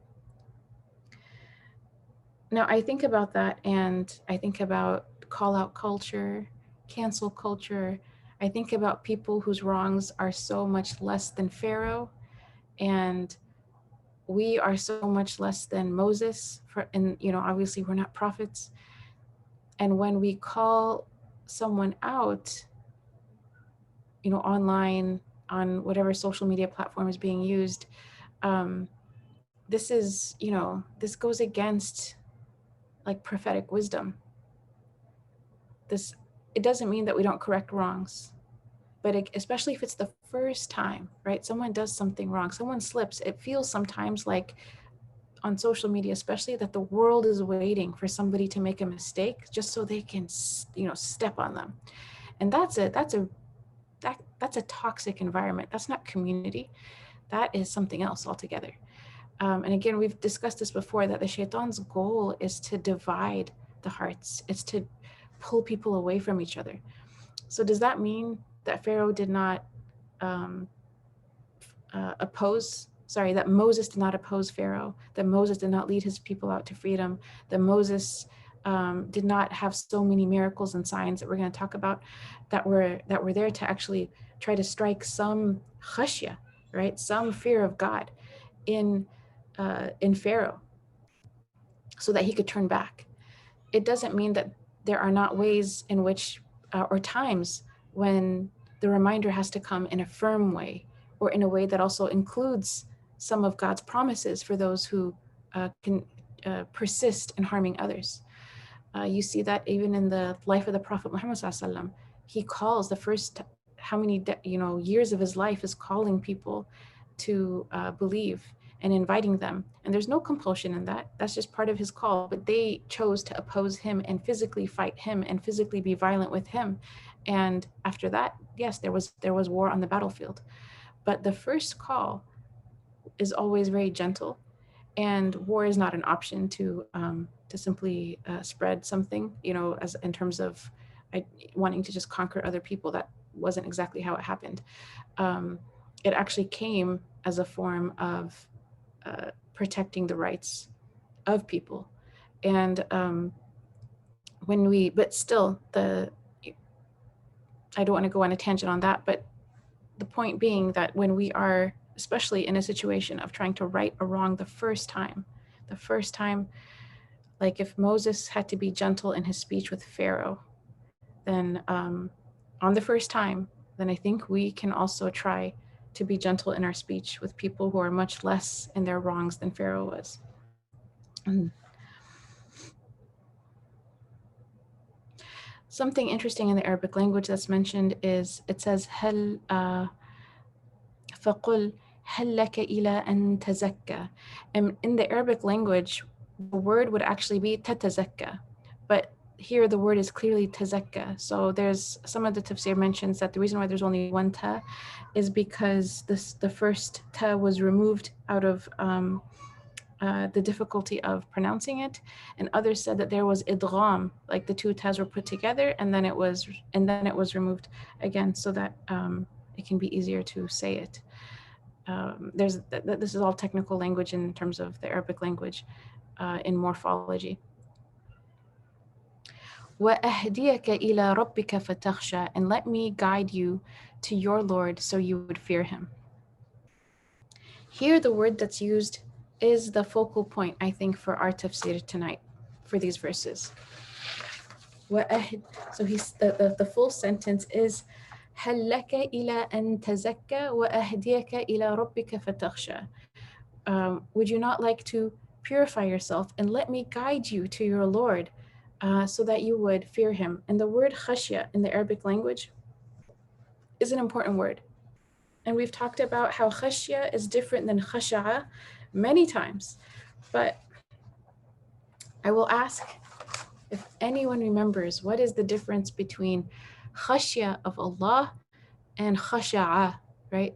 Now, I think about that, and I think about call-out culture, cancel culture. I think about people whose wrongs are so much less than Pharaoh, and we are so much less than Moses. And obviously we're not prophets. And when we call someone out, online, on whatever social media platform is being used, this goes against like prophetic wisdom. It doesn't mean that we don't correct wrongs, but especially if it's the first time, right? Someone does something wrong, someone slips. It feels sometimes like on social media, especially, that the world is waiting for somebody to make a mistake just so they can, step on them. And that's a toxic environment. That's not community. That is something else altogether. And again, we've discussed this before, that the shaitan's goal is to divide the hearts. It's to pull people away from each other. So does that mean that Pharaoh did not that Moses did not oppose Pharaoh, that Moses did not lead his people out to freedom, that Moses did not have so many miracles and signs that we're going to talk about that were there to actually try to strike some khashya, right? Some fear of God in Pharaoh so that he could turn back. It doesn't mean that there are not ways in which, or times when the reminder has to come in a firm way, or in a way that also includes some of God's promises for those who can persist in harming others. You see that even in the life of the Prophet Muhammad SAW. He calls the first, how many years of his life is calling people to believe and inviting them. And there's no compulsion in that. That's just part of his call. But they chose to oppose him and physically fight him and physically be violent with him. And after that, yes, there was war on the battlefield. But the first call is always very gentle, and war is not an option to simply spread something, as in terms of wanting to just conquer other people. That wasn't exactly how it happened. It actually came as a form of protecting the rights of people. And but still, I don't want to go on a tangent on that, but the point being that when we are, especially in a situation of trying to right a wrong the first time, like if Moses had to be gentle in his speech with Pharaoh, then on the first time, then I think we can also try to be gentle in our speech with people who are much less in their wrongs than Pharaoh was. Something interesting in the Arabic language that's mentioned is, it says هل فقل هل لك إلى أن تزكى. And in the Arabic language, the word would actually be تتزكى, but here the word is clearly tazakka. So there's some of the tafsir mentions that the reason why there's only one ta is because the first ta was removed out of the difficulty of pronouncing it, and others said that there was idgham, like the two tas were put together and then it was removed again, so that it can be easier to say it. This is all technical language in terms of the Arabic language, in morphology. وَأَهْدِيَكَ إِلَى رَبِّكَ فَتَخْشَى, and let me guide you to your Lord so you would fear him. Here the word that's used is the focal point, I think, for our tafsir tonight, for these verses. So the full sentence is هل لك إلى أن تزكى وأهديك إلى ربك فتخشى. Would you not like to purify yourself and let me guide you to your Lord so that you would fear him? And the word khashya in the Arabic language is an important word. And we've talked about how khashya is different than khasha'a many times. But I will ask if anyone remembers, what is the difference between khashya of Allah and khasha'a, right?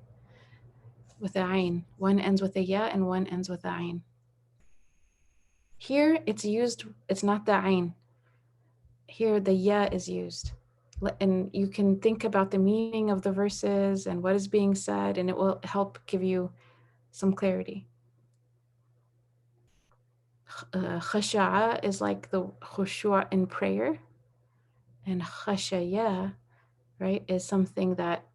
With a ayn. One ends with a ya and one ends with a ayn. Here it's not the ayn. Here the ya is used. And you can think about the meaning of the verses and what is being said, and it will help give you some clarity. Khasha'a is like the khushu' in prayer, and khashaya, right, is something that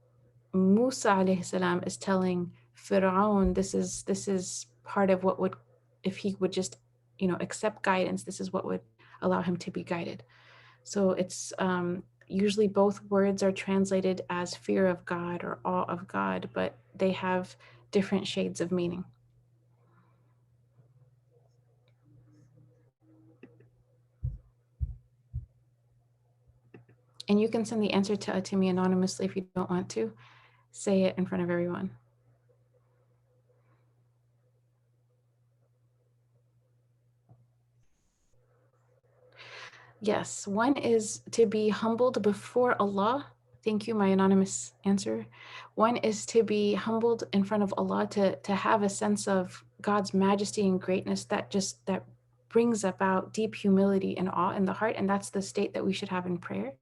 Musa alayhi salam is telling Fir'aun, this is part of what would, if he would just, accept guidance, this is what would allow him to be guided. So it's usually both words are translated as fear of God or awe of God, but they have different shades of meaning. And you can send the answer to me anonymously if you don't want to say it in front of everyone. Yes, one is to be humbled before Allah Thank you, my anonymous answer. One is to be humbled in front of Allah, to have a sense of God's majesty and greatness that brings about deep humility and awe in the heart. And that's the state that we should have in prayer.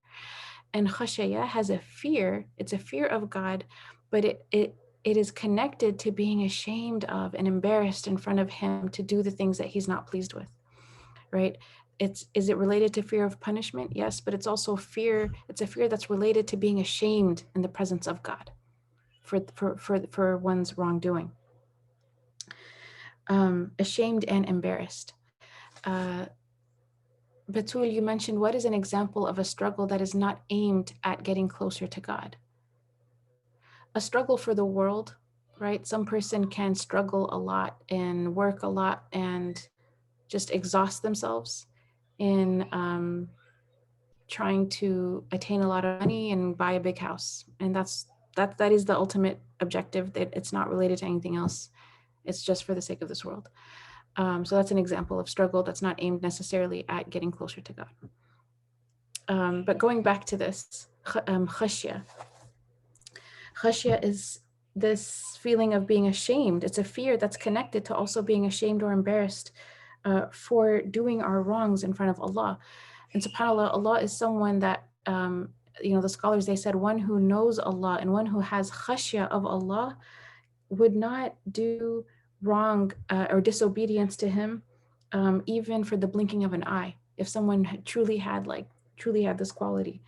And khashaya has a fear, it's a fear of God, but it is connected to being ashamed of and embarrassed in front of him to do the things that he's not pleased with, right? Is it related to fear of punishment? Yes, but it's also fear. It's a fear that's related to being ashamed in the presence of God for one's wrongdoing. Ashamed and embarrassed. Batul, you mentioned, what is an example of a struggle that is not aimed at getting closer to God? A struggle for the world, right? Some person can struggle a lot and work a lot and just exhaust themselves in trying to attain a lot of money and buy a big house. And that is the ultimate objective, that it's not related to anything else. It's just for the sake of this world. So that's an example of struggle that's not aimed necessarily at getting closer to God. But going back to this, khashya. Khashya is this feeling of being ashamed. It's a fear that's connected to also being ashamed or embarrassed for doing our wrongs in front of Allah. And subhanAllah, Allah is someone that, the scholars, they said, one who knows Allah and one who has khashya of Allah would not do wrong or disobedience to him, even for the blinking of an eye. If someone truly had this quality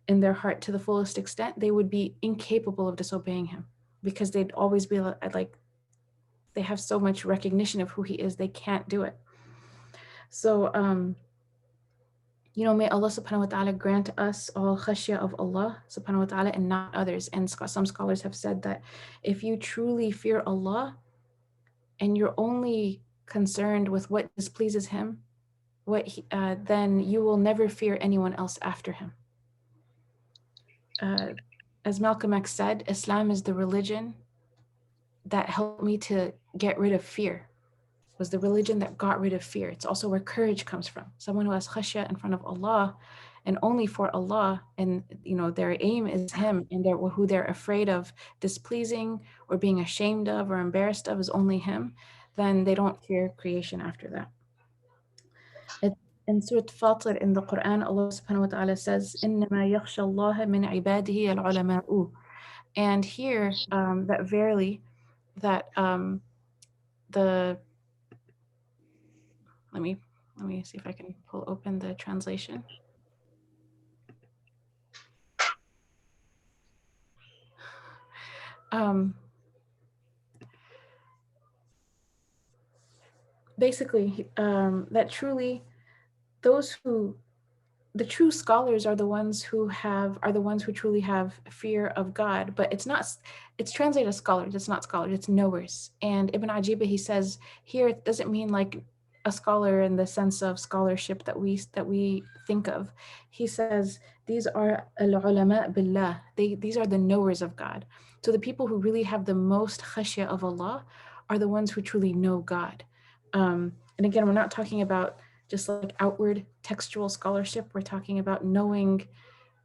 in their heart to the fullest extent, they would be incapable of disobeying him, because they'd always be like, they have so much recognition of who he is, they can't do it. So, may Allah subhanahu wa ta'ala grant us all khashya of Allah subhanahu wa ta'ala and not others. And some scholars have said that if you truly fear Allah and you're only concerned with what displeases him, then you will never fear anyone else after him. As Malcolm X said, Islam is the religion that helped me to get rid of fear. Was the religion that got rid of fear. It's also where courage comes from. Someone who has khashya in front of Allah and only for Allah, and their aim is him, and who they're afraid of displeasing or being ashamed of or embarrassed of is only him, then they don't fear creation after that. In Surah Fatir in the Qur'an, Allah subhanahu wa ta'ala says, إِنَّمَا يَخْشَى اللَّهَ مِنْ عِبَادِهِ الْعُلَمَاءُ. And here, that verily, that let me see if I can pull open the translation. Basically, that truly the true scholars are the ones who truly have fear of God. But it's translated as scholars, it's not scholars, it's knowers. And Ibn Ajiba, he says here, it doesn't mean like a scholar in the sense of scholarship that we think of. He says these are al-ulama billah. These are the knowers of God. So the people who really have the most khashya of Allah are the ones who truly know God. And again, we're not talking about just like outward textual scholarship. We're talking about knowing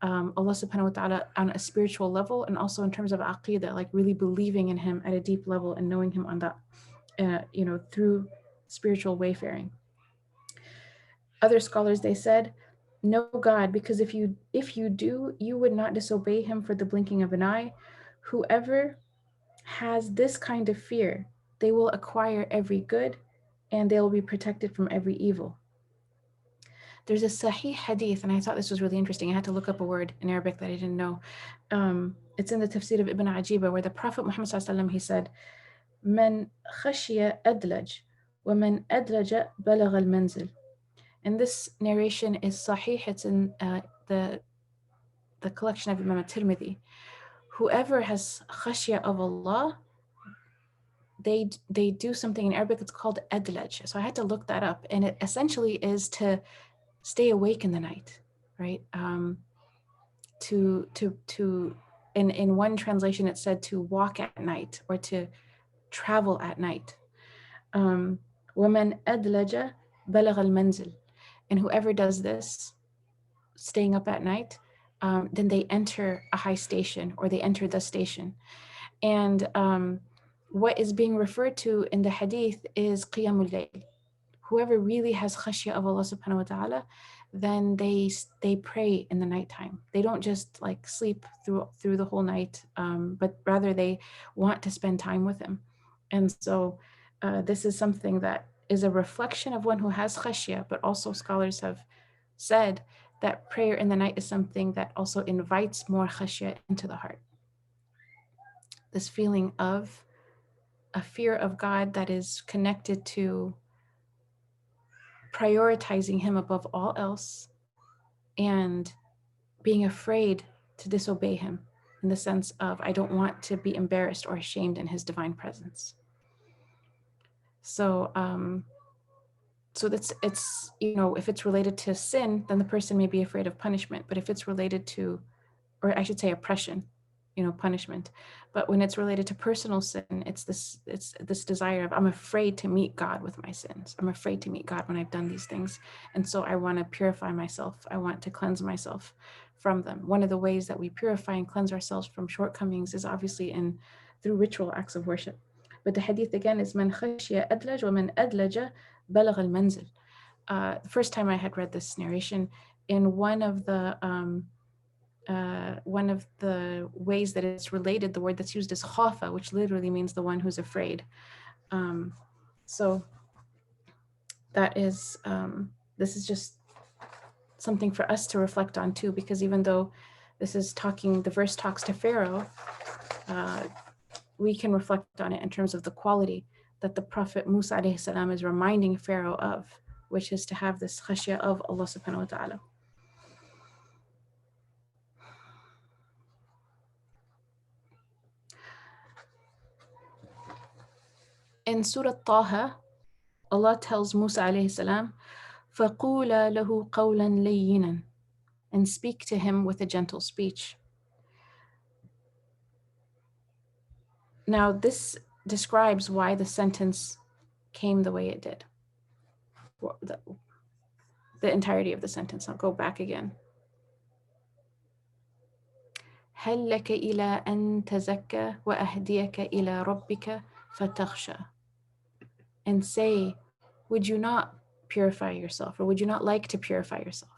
Allah subhanahu wa ta'ala on a spiritual level, and also in terms of aqidah, like really believing in him at a deep level and knowing him on that, through spiritual wayfaring. Other scholars, they said, know God, because if you do, you would not disobey him for the blinking of an eye. Whoever has this kind of fear, they will acquire every good and they will be protected from every evil. There's a Sahih hadith, and I thought this was really interesting. I had to look up a word in Arabic that I didn't know. It's in the tafsir of Ibn Ajiba, where the Prophet Muhammad ﷺ, he said, "Man khashiya adlaj, wa man adlaja balagh al-manzil." And this narration is Sahih. It's in the collection of Imam al-Tirmidhi. Whoever has khashya of Allah, they do something in Arabic. It's called adlaj. So I had to look that up, and it essentially is to stay awake in the night, right? In one translation, it said to walk at night or to travel at night. وَمَنْ أَدْلَجَ بَلَغَ الْمَنْزِلِ. And whoever does this, staying up at night, then they enter a high station, or they enter the station. And what is being referred to in the hadith is qiyamul layl. Whoever really has khashya of Allah subhanahu wa ta'ala, then they pray in the nighttime. They don't just like sleep through the whole night, but rather they want to spend time with Him. And so this is something that is a reflection of one who has khashya, but also scholars have said that prayer in the night is something that also invites more khashya into the heart. This feeling of a fear of God that is connected to prioritizing Him above all else, and being afraid to disobey Him, in the sense of, I don't want to be embarrassed or ashamed in His divine presence. So that's, it's, if it's related to sin, then the person may be afraid of punishment. But if it's related to, or I should say oppression, punishment. But when it's related to personal sin, it's this desire of, I'm afraid to meet God with my sins. I'm afraid to meet God when I've done these things. And so I want to purify myself. I want to cleanse myself from them. One of the ways that we purify and cleanse ourselves from shortcomings is obviously through ritual acts of worship. But the hadith again is, man khashya adlaj wa man adlaja balagh al manzil. The first time I had read this narration, in one of the ways that it's related, the word that's used is khafa, which literally means the one who's afraid. So that is, this is just something for us to reflect on too, because even though the verse talks to Pharaoh, we can reflect on it in terms of the quality that the Prophet Musa alayhi salam is reminding Pharaoh of, which is to have this khashya of Allah subhanahu wa ta'ala. In Surah Taha, Allah tells Musa alayhi salam, فَقُولَا لَهُ قَوْلًا لَيِّنًا, and speak to him with a gentle speech. Now this describes why the sentence came the way it did. The entirety of the sentence. I'll go back again. هل لك إلى أن تزكى وأهديك إلى ربك فتخشى. And say, would you not purify yourself, or would you not like to purify yourself?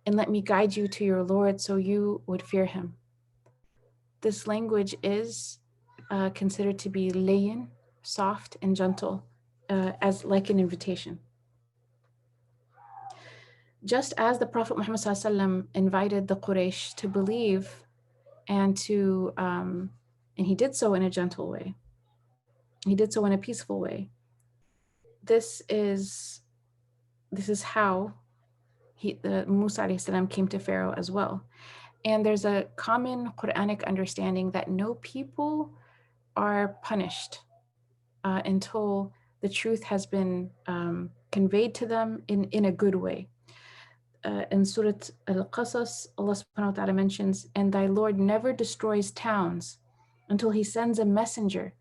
And let me guide you to your Lord so you would fear Him. This language is considered to be layyin, soft and gentle, as like an invitation. Just as the Prophet Muhammad ﷺ invited the Quraysh to believe and and he did so in a gentle way. He did so in a peaceful way. This is how Musa alayhi salam came to Pharaoh as well. And there's a common Quranic understanding that no people are punished until the truth has been conveyed to them in a good way. In Surah Al-Qasas, Allah subhanahu wa ta'ala mentions, and thy Lord never destroys towns until He sends a messenger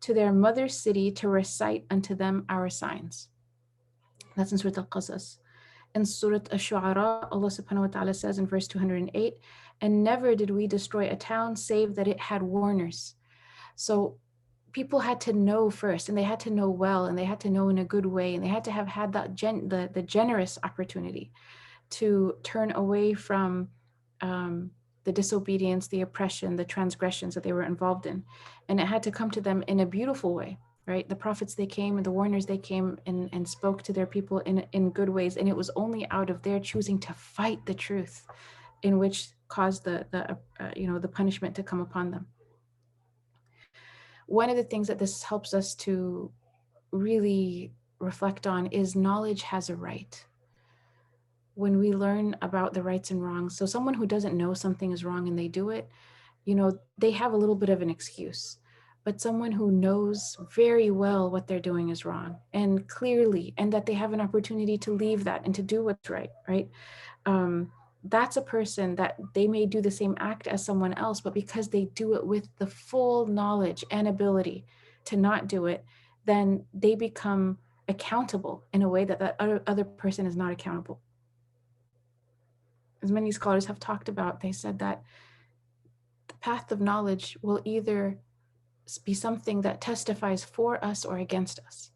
to their mother city to recite unto them our signs. That's in Surah Al-Qasas. In Surah Ash-Shu'ara, Allah subhanahu wa ta'ala says in verse 208, and never did we destroy a town save that it had warners. So people had to know first, and they had to know well, and they had to know in a good way, and they had to have had that the generous opportunity to turn away from the disobedience, the oppression, the transgressions that they were involved in. And it had to come to them in a beautiful way, right? The prophets, they came, and the warners, they came and spoke to their people in good ways. And it was only out of their choosing to fight the truth in which caused the punishment to come upon them. One of the things that this helps us to really reflect on is knowledge has a right. When we learn about the rights and wrongs, so someone who doesn't know something is wrong and they do it, they have a little bit of an excuse. But someone who knows very well what they're doing is wrong, and clearly, and that they have an opportunity to leave that and to do what's right? That's a person that they may do the same act as someone else, but because they do it with the full knowledge and ability to not do it, then they become accountable in a way that other person is not accountable. as many scholars have talked about, they said that the path of knowledge will either be something that testifies for us or against us,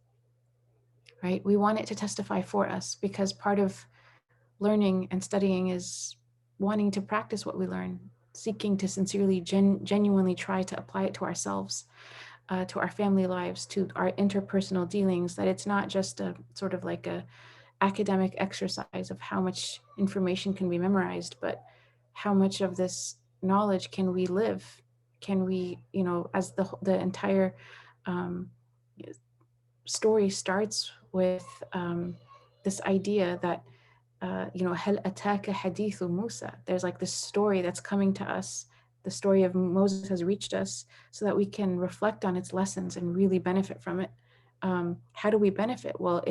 right? We want it to testify for us because part of learning and studying is wanting to practice what we learn, seeking to sincerely, genuinely try to apply it to ourselves, to our family lives, to our interpersonal dealings, that it's not just a sort of like a academic exercise of how much information can be memorized, but how much of this knowledge can we live? Can we, as the entire um, story starts with this idea that هل أتاك حديث موسى. There's like this story that's coming to us. The story of Moses has reached us so that we can reflect on its lessons and really benefit from it. How do we benefit? Well,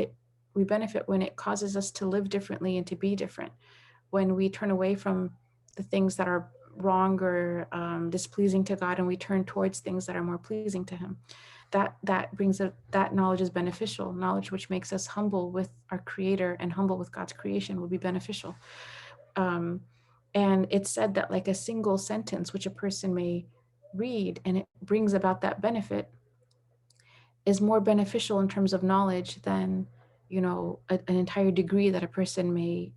we benefit when it causes us to live differently and to be different. When we turn away from the things that are wrong or displeasing to God, and we turn towards things that are more pleasing to Him. That knowledge is beneficial. Knowledge which makes us humble with our Creator and humble with God's creation will be beneficial. And it's said that like a single sentence which a person may read and it brings about that benefit is more beneficial in terms of knowledge than an entire degree that a person may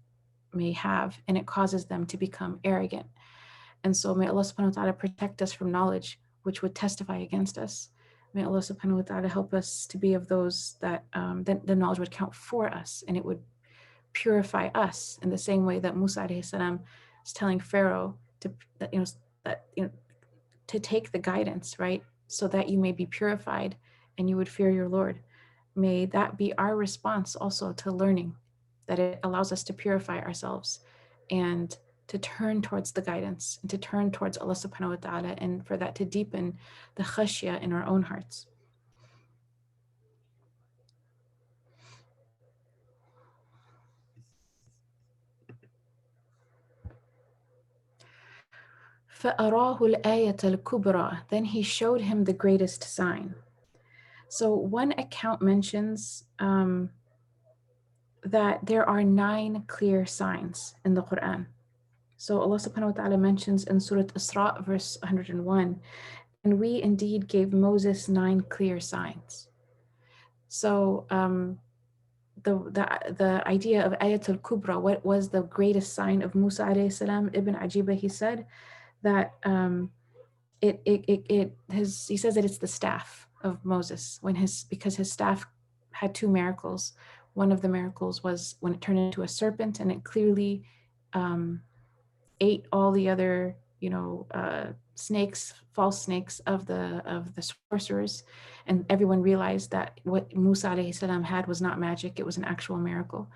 have, and it causes them to become arrogant. And so may Allah subhanahu wa ta'ala protect us from knowledge which would testify against us. May Allah subhanahu wa ta'ala help us to be of those that the knowledge would count for us and it would purify us in the same way that Musa alayhi salam is telling Pharaoh to take the guidance, right? So that you may be purified and you would fear your Lord. May that be our response also to learning, that it allows us to purify ourselves and to turn towards the guidance and to turn towards Allah subhanahu wa ta'ala, and for that to deepen the khashya in our own hearts. فَأَرَاهُ الْآيَةَ الْكُبْرَى. Then he showed him the greatest sign. So one account mentions that there are 9 clear signs in the Qur'an. So Allah subhanahu wa ta'ala mentions in Surah Isra, verse 101, and we indeed gave Moses 9 clear signs. So the idea of Ayatul Kubra, what was the greatest sign of Musa alayhi salam? Ibn Ajiba, he said that he says that it's the staff of Moses because his staff had 2 miracles. One of the miracles was when it turned into a serpent and it clearly ate all the other snakes, false snakes of the sorcerers, and everyone realized that what Musa alayhi salam had was not magic, it was an actual miracle.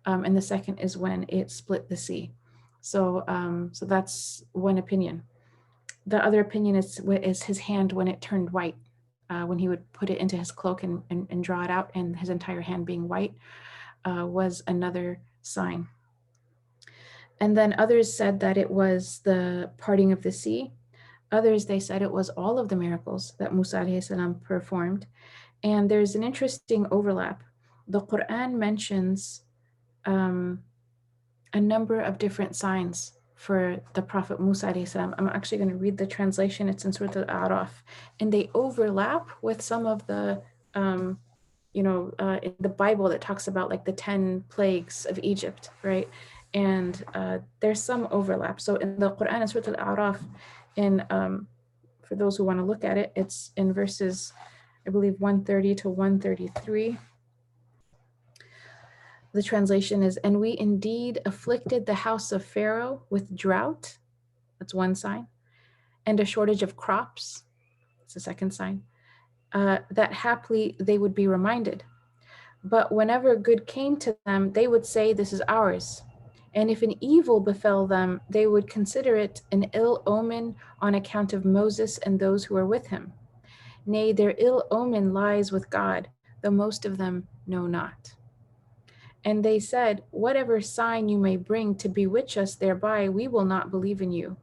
And the second is when it split the sea. So that's one opinion. The other opinion is his hand when it turned white, when he would put it into his cloak and draw it out, and his entire hand being white was another sign. And then others said that it was the parting of the sea. Others, they said it was all of the miracles that Musa alayhi salam performed. And there's an interesting overlap. The Qur'an mentions a number of different signs for the Prophet Musa alayhi salam. I'm actually going to read the translation. It's in Surah Al-A'raf. And they overlap with some of the, in the Bible that talks about like the 10 plagues of Egypt, right? And there's some overlap. So in the Quran, in Surah Al-A'raf, for those who want to look at it, it's in verses, I believe, 130 to 133. The translation is, and we indeed afflicted the house of Pharaoh with drought. That's one sign. And a shortage of crops. That's the second sign. That haply they would be reminded. But whenever good came to them, they would say, this is ours. And if an evil befell them, they would consider it an ill omen on account of Moses and those who are with him. Nay, their ill omen lies with God, though most of them know not. And they said, whatever sign you may bring to bewitch us thereby, we will not believe in you.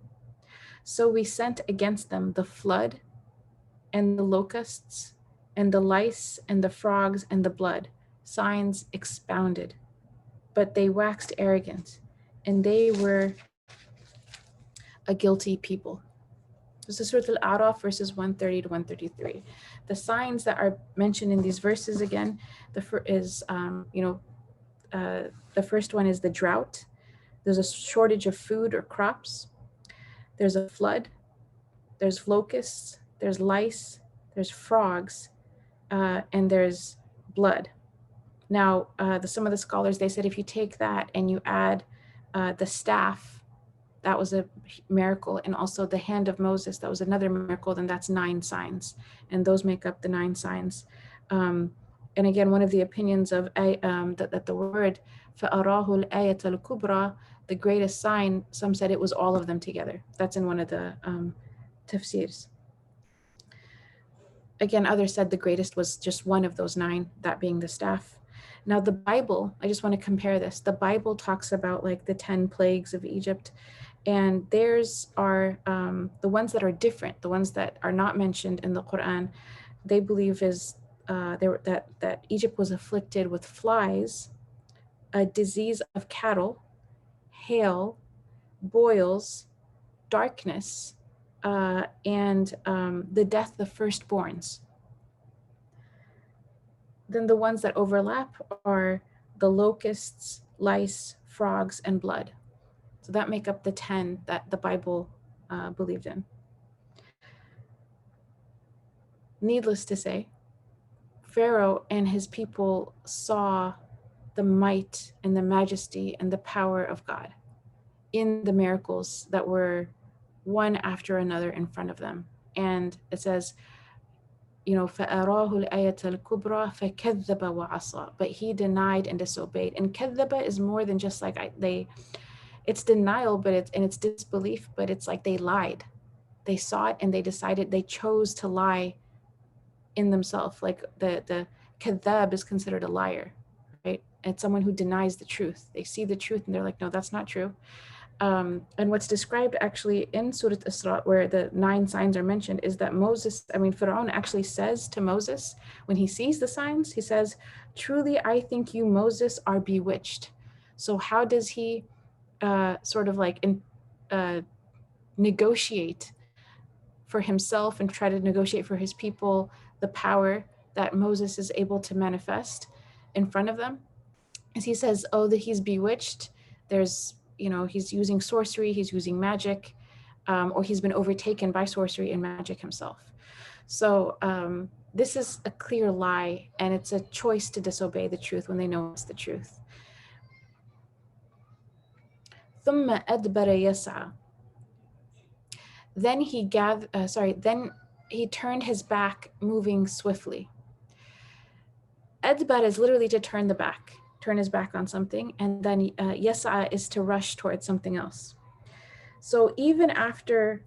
So we sent against them the flood and the locusts and the lice and the frogs and the blood, signs expounded. But they waxed arrogant, and they were a guilty people. This is Surah Al-A'raf, verses 130 to 133. The signs that are mentioned in these verses again, the first one is the drought. There's a shortage of food or crops. There's a flood. There's locusts. There's lice. There's frogs, and there's blood. Now, some of the scholars, they said if you take that and you add the staff, that was a miracle, and also the hand of Moses, that was another miracle, then that's 9 signs, and those make up the 9 signs. And again, one of the opinions of that the word فَأَرَاهُ الْآيَةَ الْكُبْرَى, the greatest sign, some said it was all of them together. That's in one of the tafsirs. Again, others said the greatest was just one of those 9, that being the staff. Now the Bible, I just want to compare this. The Bible talks about like the 10 plagues of Egypt, and theirs are the ones that are different, the ones that are not mentioned in the Qur'an. They believe that Egypt was afflicted with flies, a disease of cattle, hail, boils, darkness, and the death of firstborns. Then the ones that overlap are the locusts, lice, frogs, and blood. So that make up the 10 that the Bible believed in. Needless to say, Pharaoh and his people saw the might and the majesty and the power of God in the miracles that were one after another in front of them. And it says, فَأَرَاهُ الْآيَةَ الْكُبْرَى فَكَذَّبَ وَعَصَى. But he denied and disobeyed. And كَذَّبَ is more than just like it's denial, but it's disbelief, but it's like they lied. They saw it and they decided, they chose to lie in themselves. Like the kadhab is considered a liar, right? It's someone who denies the truth. They see the truth and they're like, no, that's not true. And what's described actually in Surah Isra, where the 9 signs are mentioned, is that Pharaoh actually says to Moses, when he sees the signs, he says, truly, I think you, Moses, are bewitched. So how does he negotiate for himself and try to negotiate for his people the power that Moses is able to manifest in front of them? As he says, that he's bewitched, there's, he's using sorcery, he's using magic, or he's been overtaken by sorcery and magic himself. So this is a clear lie, and it's a choice to disobey the truth when they know it's the truth. ثُمَّ أَدْبَرَ يَسْعَى. Then he turned his back, moving swiftly. Adbar is literally to turn his back on something, and then yasa is to rush towards something else. So even after,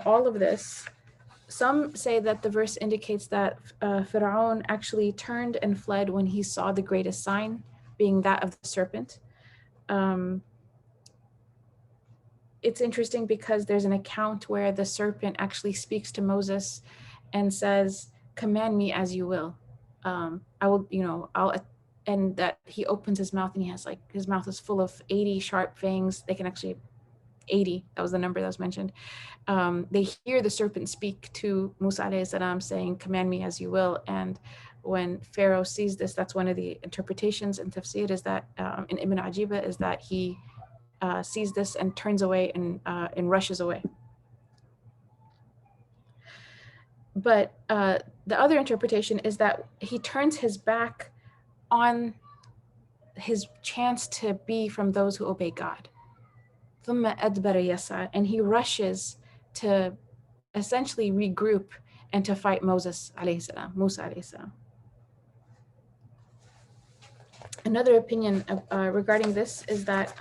all of this, some say that the verse indicates that Pharaoh actually turned and fled when he saw the greatest sign, being that of the serpent. It's interesting because there's an account where the serpent actually speaks to Moses and says, command me as you will. And that he opens his mouth and he has his mouth is full of 80 sharp fangs. They can actually, 80, that was the number that was mentioned. They hear the serpent speak to Musa alayhi salam saying, command me as you will. And when Pharaoh sees this, that's one of the interpretations in tafsir, is that in Ibn Ajiba, is that he sees this and turns away and rushes away. But the other interpretation is that he turns his back on his chance to be from those who obey God. ثُمَّ أَدْبَرَ يَسْعَى, and he rushes to essentially regroup and to fight Musa alayhi salam. Another opinion regarding this is that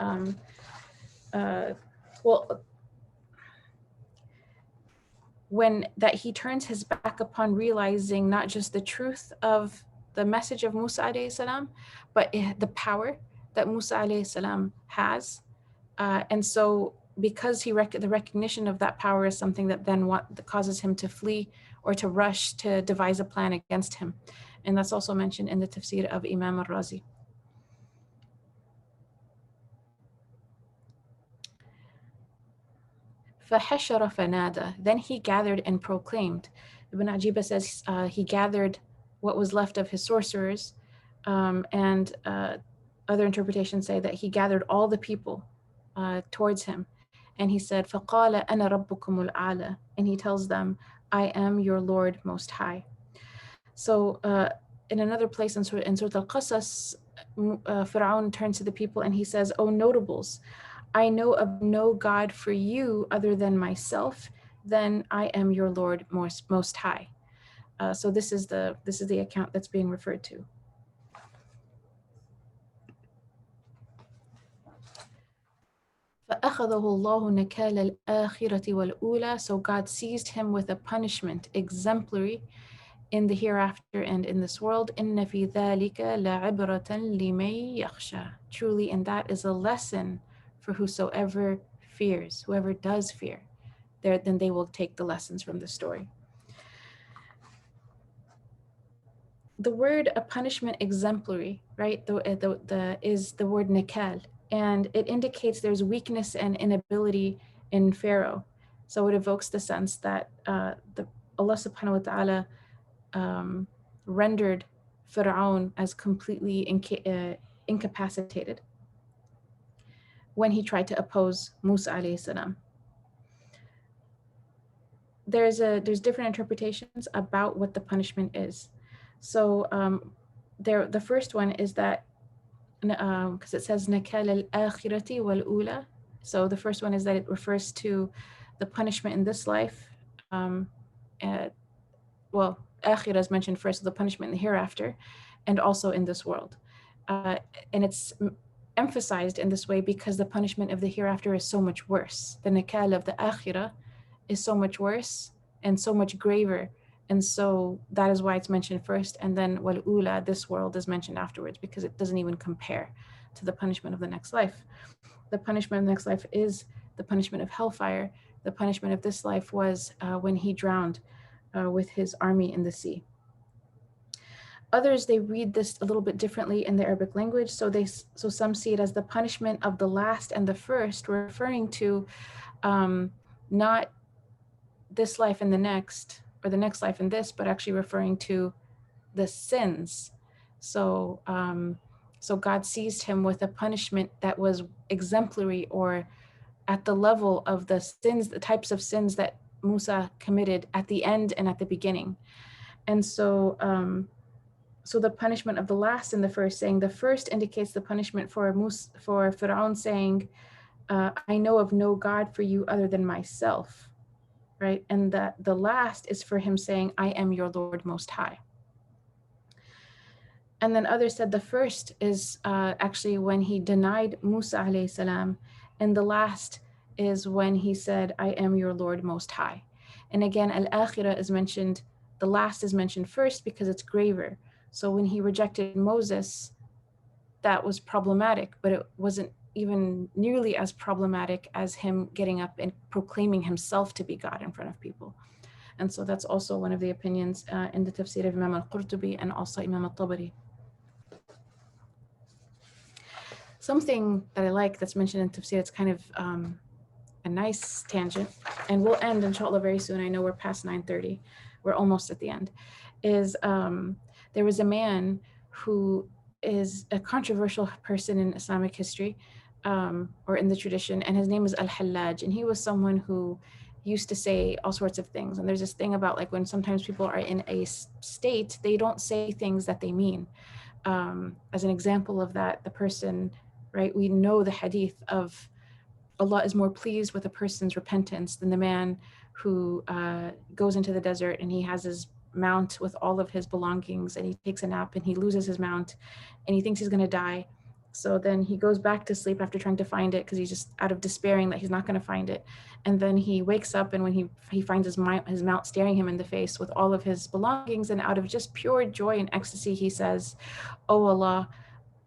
he turns his back upon realizing not just the truth of the message of Musa alayhi salam, but the power that Musa alayhi salam has. And so because the recognition of that power is something that then causes him to flee or to rush to devise a plan against him. And that's also mentioned in the tafsir of Imam al-Razi. فَحَشَرَ فَنَادَى. Then he gathered and proclaimed. Ibn Ajiba says he gathered what was left of his sorcerers, and other interpretations say that he gathered all the people towards him. And he said, فَقَالَ أَنَا رَبُّكُمُ الْأَعْلَى. And he tells them, I am your Lord Most High. So in another place in Surah Al-Qasas, Fir'aun turns to the people and he says, O notables, I know of no God for you other than myself, then I am your Lord most High. So this is the account that's being referred to. فَأَخَذَهُ اللَّهُ نَكَالَ الْآخِرَةِ وَالْأُولَى. So God seized him with a punishment exemplary in the hereafter and in this world. إِنَّ فِي ذَلِكَ لَعِبْرَةً لِمَن يَخْشَى. Truly, and that is a lesson for whosoever fears, whoever does fear. Then they will take the lessons from the story. The word a punishment exemplary, right, is the word nakal, and it indicates there's weakness and inability in Pharaoh. So it evokes the sense that Allah subhanahu wa ta'ala rendered Fir'aun as completely incapacitated when he tried to oppose Musa alayhi salam. There's different interpretations about what the punishment is. So the first one is that because it says nakal al-akhirati wal-ula. So the first one is that it refers to the punishment in this life. Well, akhirah is mentioned first, so the punishment in the hereafter, and also in this world. And it's emphasized in this way because the punishment of the hereafter is so much worse. The nakal of the akhirah is so much worse and so much graver. And so that is why it's mentioned first. And then wal-ula, this world, is mentioned afterwards because it doesn't even compare to the punishment of the next life. The punishment of the next life is the punishment of hellfire. The punishment of this life was when he drowned with his army in the sea. Others, they read this a little bit differently in the Arabic language. So some see it as the punishment of the last and the first, referring to not this life and the next, or the next life and this, but actually referring to the sins. So God seized him with a punishment that was exemplary, or at the level of the sins, the types of sins that Musa committed at the end and at the beginning. And so the punishment of the last and the first, saying the first indicates the punishment for Fir'aun saying, I know of no God for you other than myself. Right? And the last is for him saying, I am your Lord Most High. And then others said the first is actually when he denied Musa alayhi salam, and the last is when he said, I am your Lord Most High. And again, al-akhirah is mentioned, the last is mentioned first because it's graver. So when he rejected Moses, that was problematic, but it wasn't even nearly as problematic as him getting up and proclaiming himself to be God in front of people. And so that's also one of the opinions in the tafsir of Imam al-Qurtubi and also Imam al-Tabari. Something that I like that's mentioned in tafsir, it's kind of a nice tangent, and we'll end inshallah very soon. I know we're past 9:30. We're almost at the end. Is there was a man who is a controversial person in Islamic history, or in the tradition, and his name is Al-Hallaj, and he was someone who used to say all sorts of things. And there's this thing about like when sometimes people are in a state, they don't say things that they mean. As an example of that, the person, right, we know the hadith of Allah is more pleased with a person's repentance than the man who goes into the desert and he has his mount with all of his belongings and he takes a nap and he loses his mount and he thinks he's going to die. So then he goes back to sleep after trying to find it because he's just out of despairing that he's not going to find it. And then he wakes up, and when he finds his mount staring him in the face with all of his belongings, and out of just pure joy and ecstasy, he says, "Oh Allah,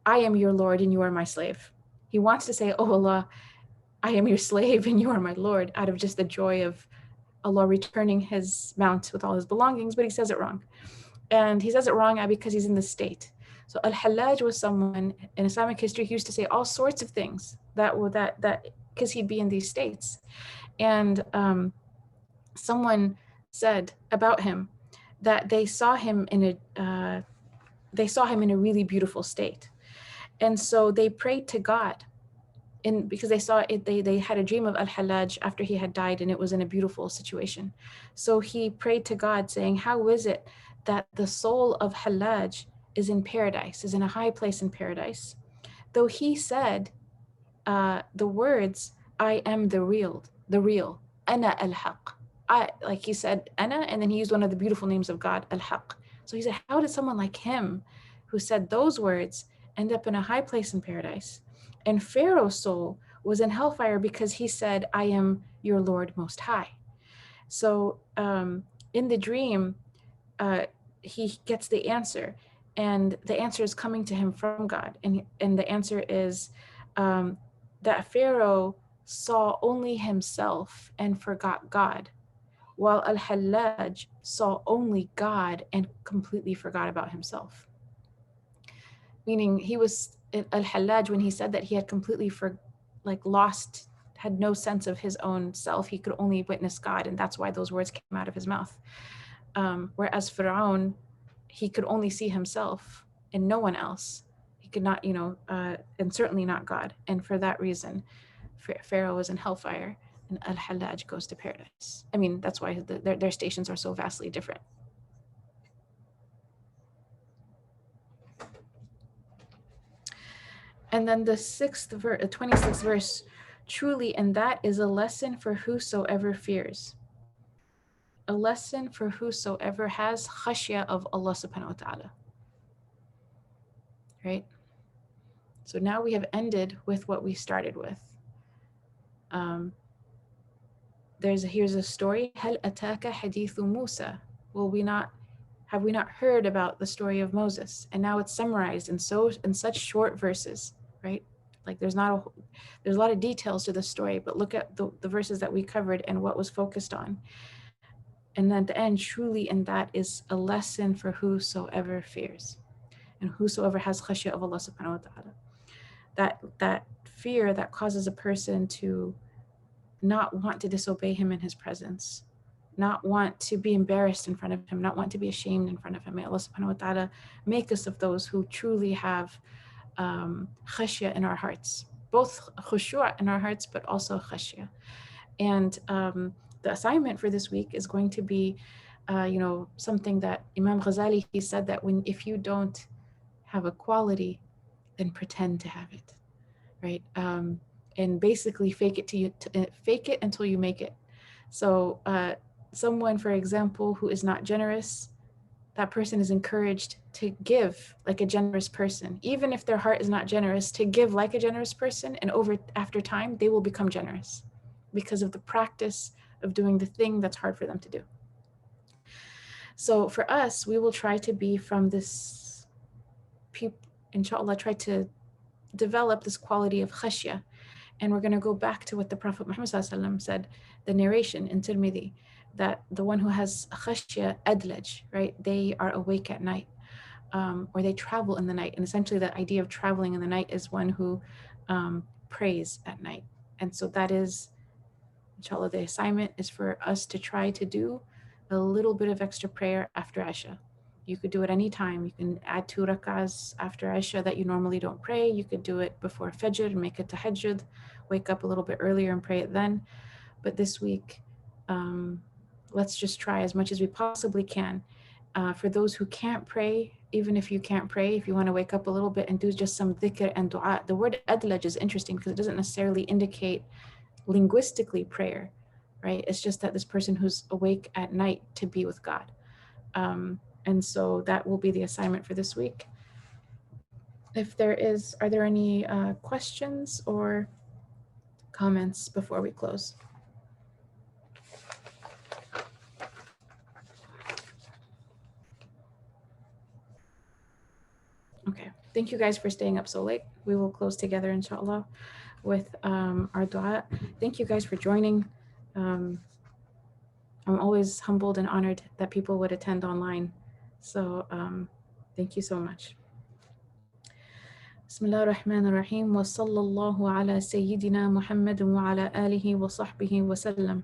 I am your Lord and you are my slave." He wants to say, "Oh Allah, I am your slave and you are my Lord," out of just the joy of Allah returning his mount with all his belongings, but he says it wrong. And he says it wrong because he's in the state. So Al-Hallaj was someone in Islamic history who used to say all sorts of things that because he'd be in these states. And someone said about him that they saw him in a really beautiful state. And so they prayed to God, and because they saw it, they had a dream of Al-Hallaj after he had died, and it was in a beautiful situation. So he prayed to God saying, how is it that the soul of Hallaj is in paradise, is in a high place in paradise, though he said the words, I am the real, Ana al-Haq. Like he said, Ana, and then he used one of the beautiful names of God, Al-Haq. So he said, how did someone like him, who said those words, end up in a high place in paradise? And Pharaoh's soul was in hellfire because he said, I am your Lord Most High. So in the dream, he gets the answer, and the answer is coming to him from God. And the answer is that Pharaoh saw only himself and forgot God, while Al-Hallaj saw only God and completely forgot about himself. Meaning he was, Al-Hallaj, when he said that, he had completely lost, had no sense of his own self. He could only witness God, and that's why those words came out of his mouth. Whereas Pharaoh, he could only see himself and no one else. He could not, and certainly not God. And for that reason, Pharaoh was in hellfire and Al-Hallaj goes to paradise. I mean, that's why their stations are so vastly different. And then the 26th verse, truly, and that is a lesson for whosoever fears. A lesson for whosoever has khashya of Allah subhanahu wa ta'ala. Right? So now we have ended with what we started with. Here's a story. Hal ataka hadithu Musa. Have we not heard about the story of Moses? And now it's summarized in such short verses, right? Like there's a lot of details to the story, but look at the verses that we covered and what was focused on. And then at the end, truly, and that is a lesson for whosoever fears and whosoever has khashya of Allah subhanahu wa ta'ala. That fear that causes a person to not want to disobey him in his presence, not want to be embarrassed in front of him, not want to be ashamed in front of him. May Allah subhanahu wa ta'ala make us of those who truly have khashya in our hearts, both khushu' in our hearts, but also khashya. And the assignment for this week is going to be, something that Imam Ghazali, he said that if you don't have a quality, then pretend to have it, right? And basically fake it until you make it. So someone, for example, who is not generous, that person is encouraged to give like a generous person. Even if their heart is not generous, to give like a generous person, and after time, they will become generous because of the practice of doing the thing that's hard for them to do. So for us, we will try to be from this, inshallah, try to develop this quality of khashya. And we're going to go back to what the Prophet Muhammad said, the narration in Tirmidhi, that the one who has khashya adlaj, right? They are awake at night, or they travel in the night. And essentially the idea of traveling in the night is one who prays at night. And so that is, inshallah, the assignment is for us to try to do a little bit of extra prayer after Isha. You could do it anytime. You can add 2 rak'ahs after Isha that you normally don't pray. You could do it before Fajr, make it tahajjud, wake up a little bit earlier and pray it then. But this week, let's just try as much as we possibly can. For those who can't pray, even if you can't pray, if you want to wake up a little bit and do just some dhikr and dua. The word adlaj is interesting because it doesn't necessarily indicate linguistically prayer, right? It's just that this person who's awake at night to be with God. And so that will be the assignment for this week. Are there any questions or comments before we close? Okay, thank you guys for staying up so late. We will close together, inshallah, with our dua. Thank you guys for joining. I'm always humbled and honored that people would attend online. So thank you so much. بسم الله الرحمن الرحيم وصلى الله على سيدنا محمد وعلى آله وصحبه وسلم.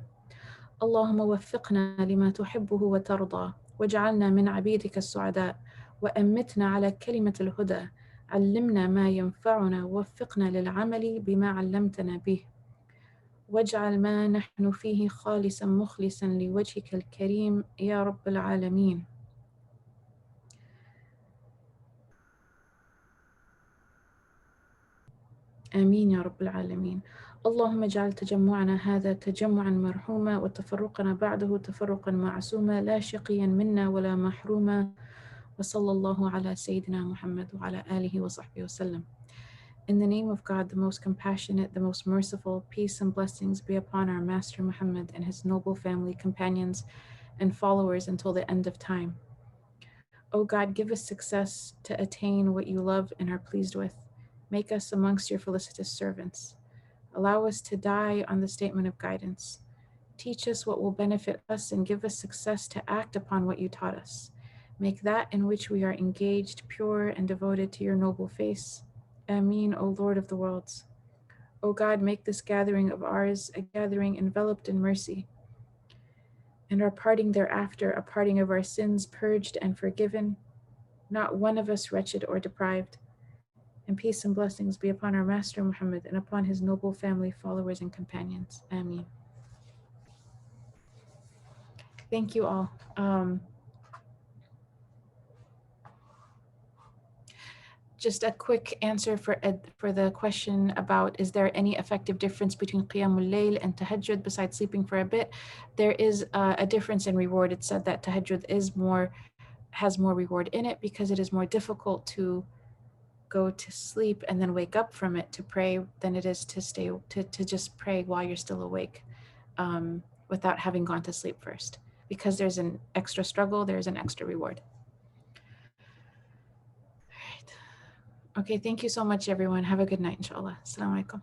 اللهم وفقنا لما تحبه وترضى واجعلنا من عبيدك السعداء وأمتنا على كلمة الهدى. علمنا ما ينفعنا ووفقنا للعمل بما علمتنا به واجعل ما نحن فيه خالصا مخلصا لوجهك الكريم يا رب العالمين. آمين يا رب العالمين. اللهم اجعل تجمعنا هذا تجمعا مرحوما وتفرقنا بعده تفرقا معصوما لا شقيا منا ولا محروما. وصلى الله على سيدنا محمد وعلى آله وصحبه وسلم. In the name of God, the most compassionate, the most merciful, peace and blessings be upon our Master Muhammad and his noble family, companions, and followers until the end of time. O God, give us success to attain what you love and are pleased with. Make us amongst your felicitous servants. Allow us to die on the statement of guidance. Teach us what will benefit us and give us success to act upon what you taught us. Make that in which we are engaged pure and devoted to your noble face. Ameen, O Lord of the worlds. O God, make this gathering of ours a gathering enveloped in mercy, and our parting thereafter a parting of our sins purged and forgiven, not one of us wretched or deprived. And peace and blessings be upon our Master Muhammad and upon his noble family, followers, and companions. Ameen. Thank you all. Just a quick answer for the question about is there any effective difference between Qiyamul Layl and Tahajjud besides sleeping for a bit? There is a difference in reward. It's said that Tahajjud has more reward in it because it is more difficult to go to sleep and then wake up from it to pray than it is to just pray while you're still awake, without having gone to sleep first. Because there's an extra struggle, there's an extra reward. All right. Okay, thank you so much, everyone. Have a good night, inshallah. Assalamu alaikum.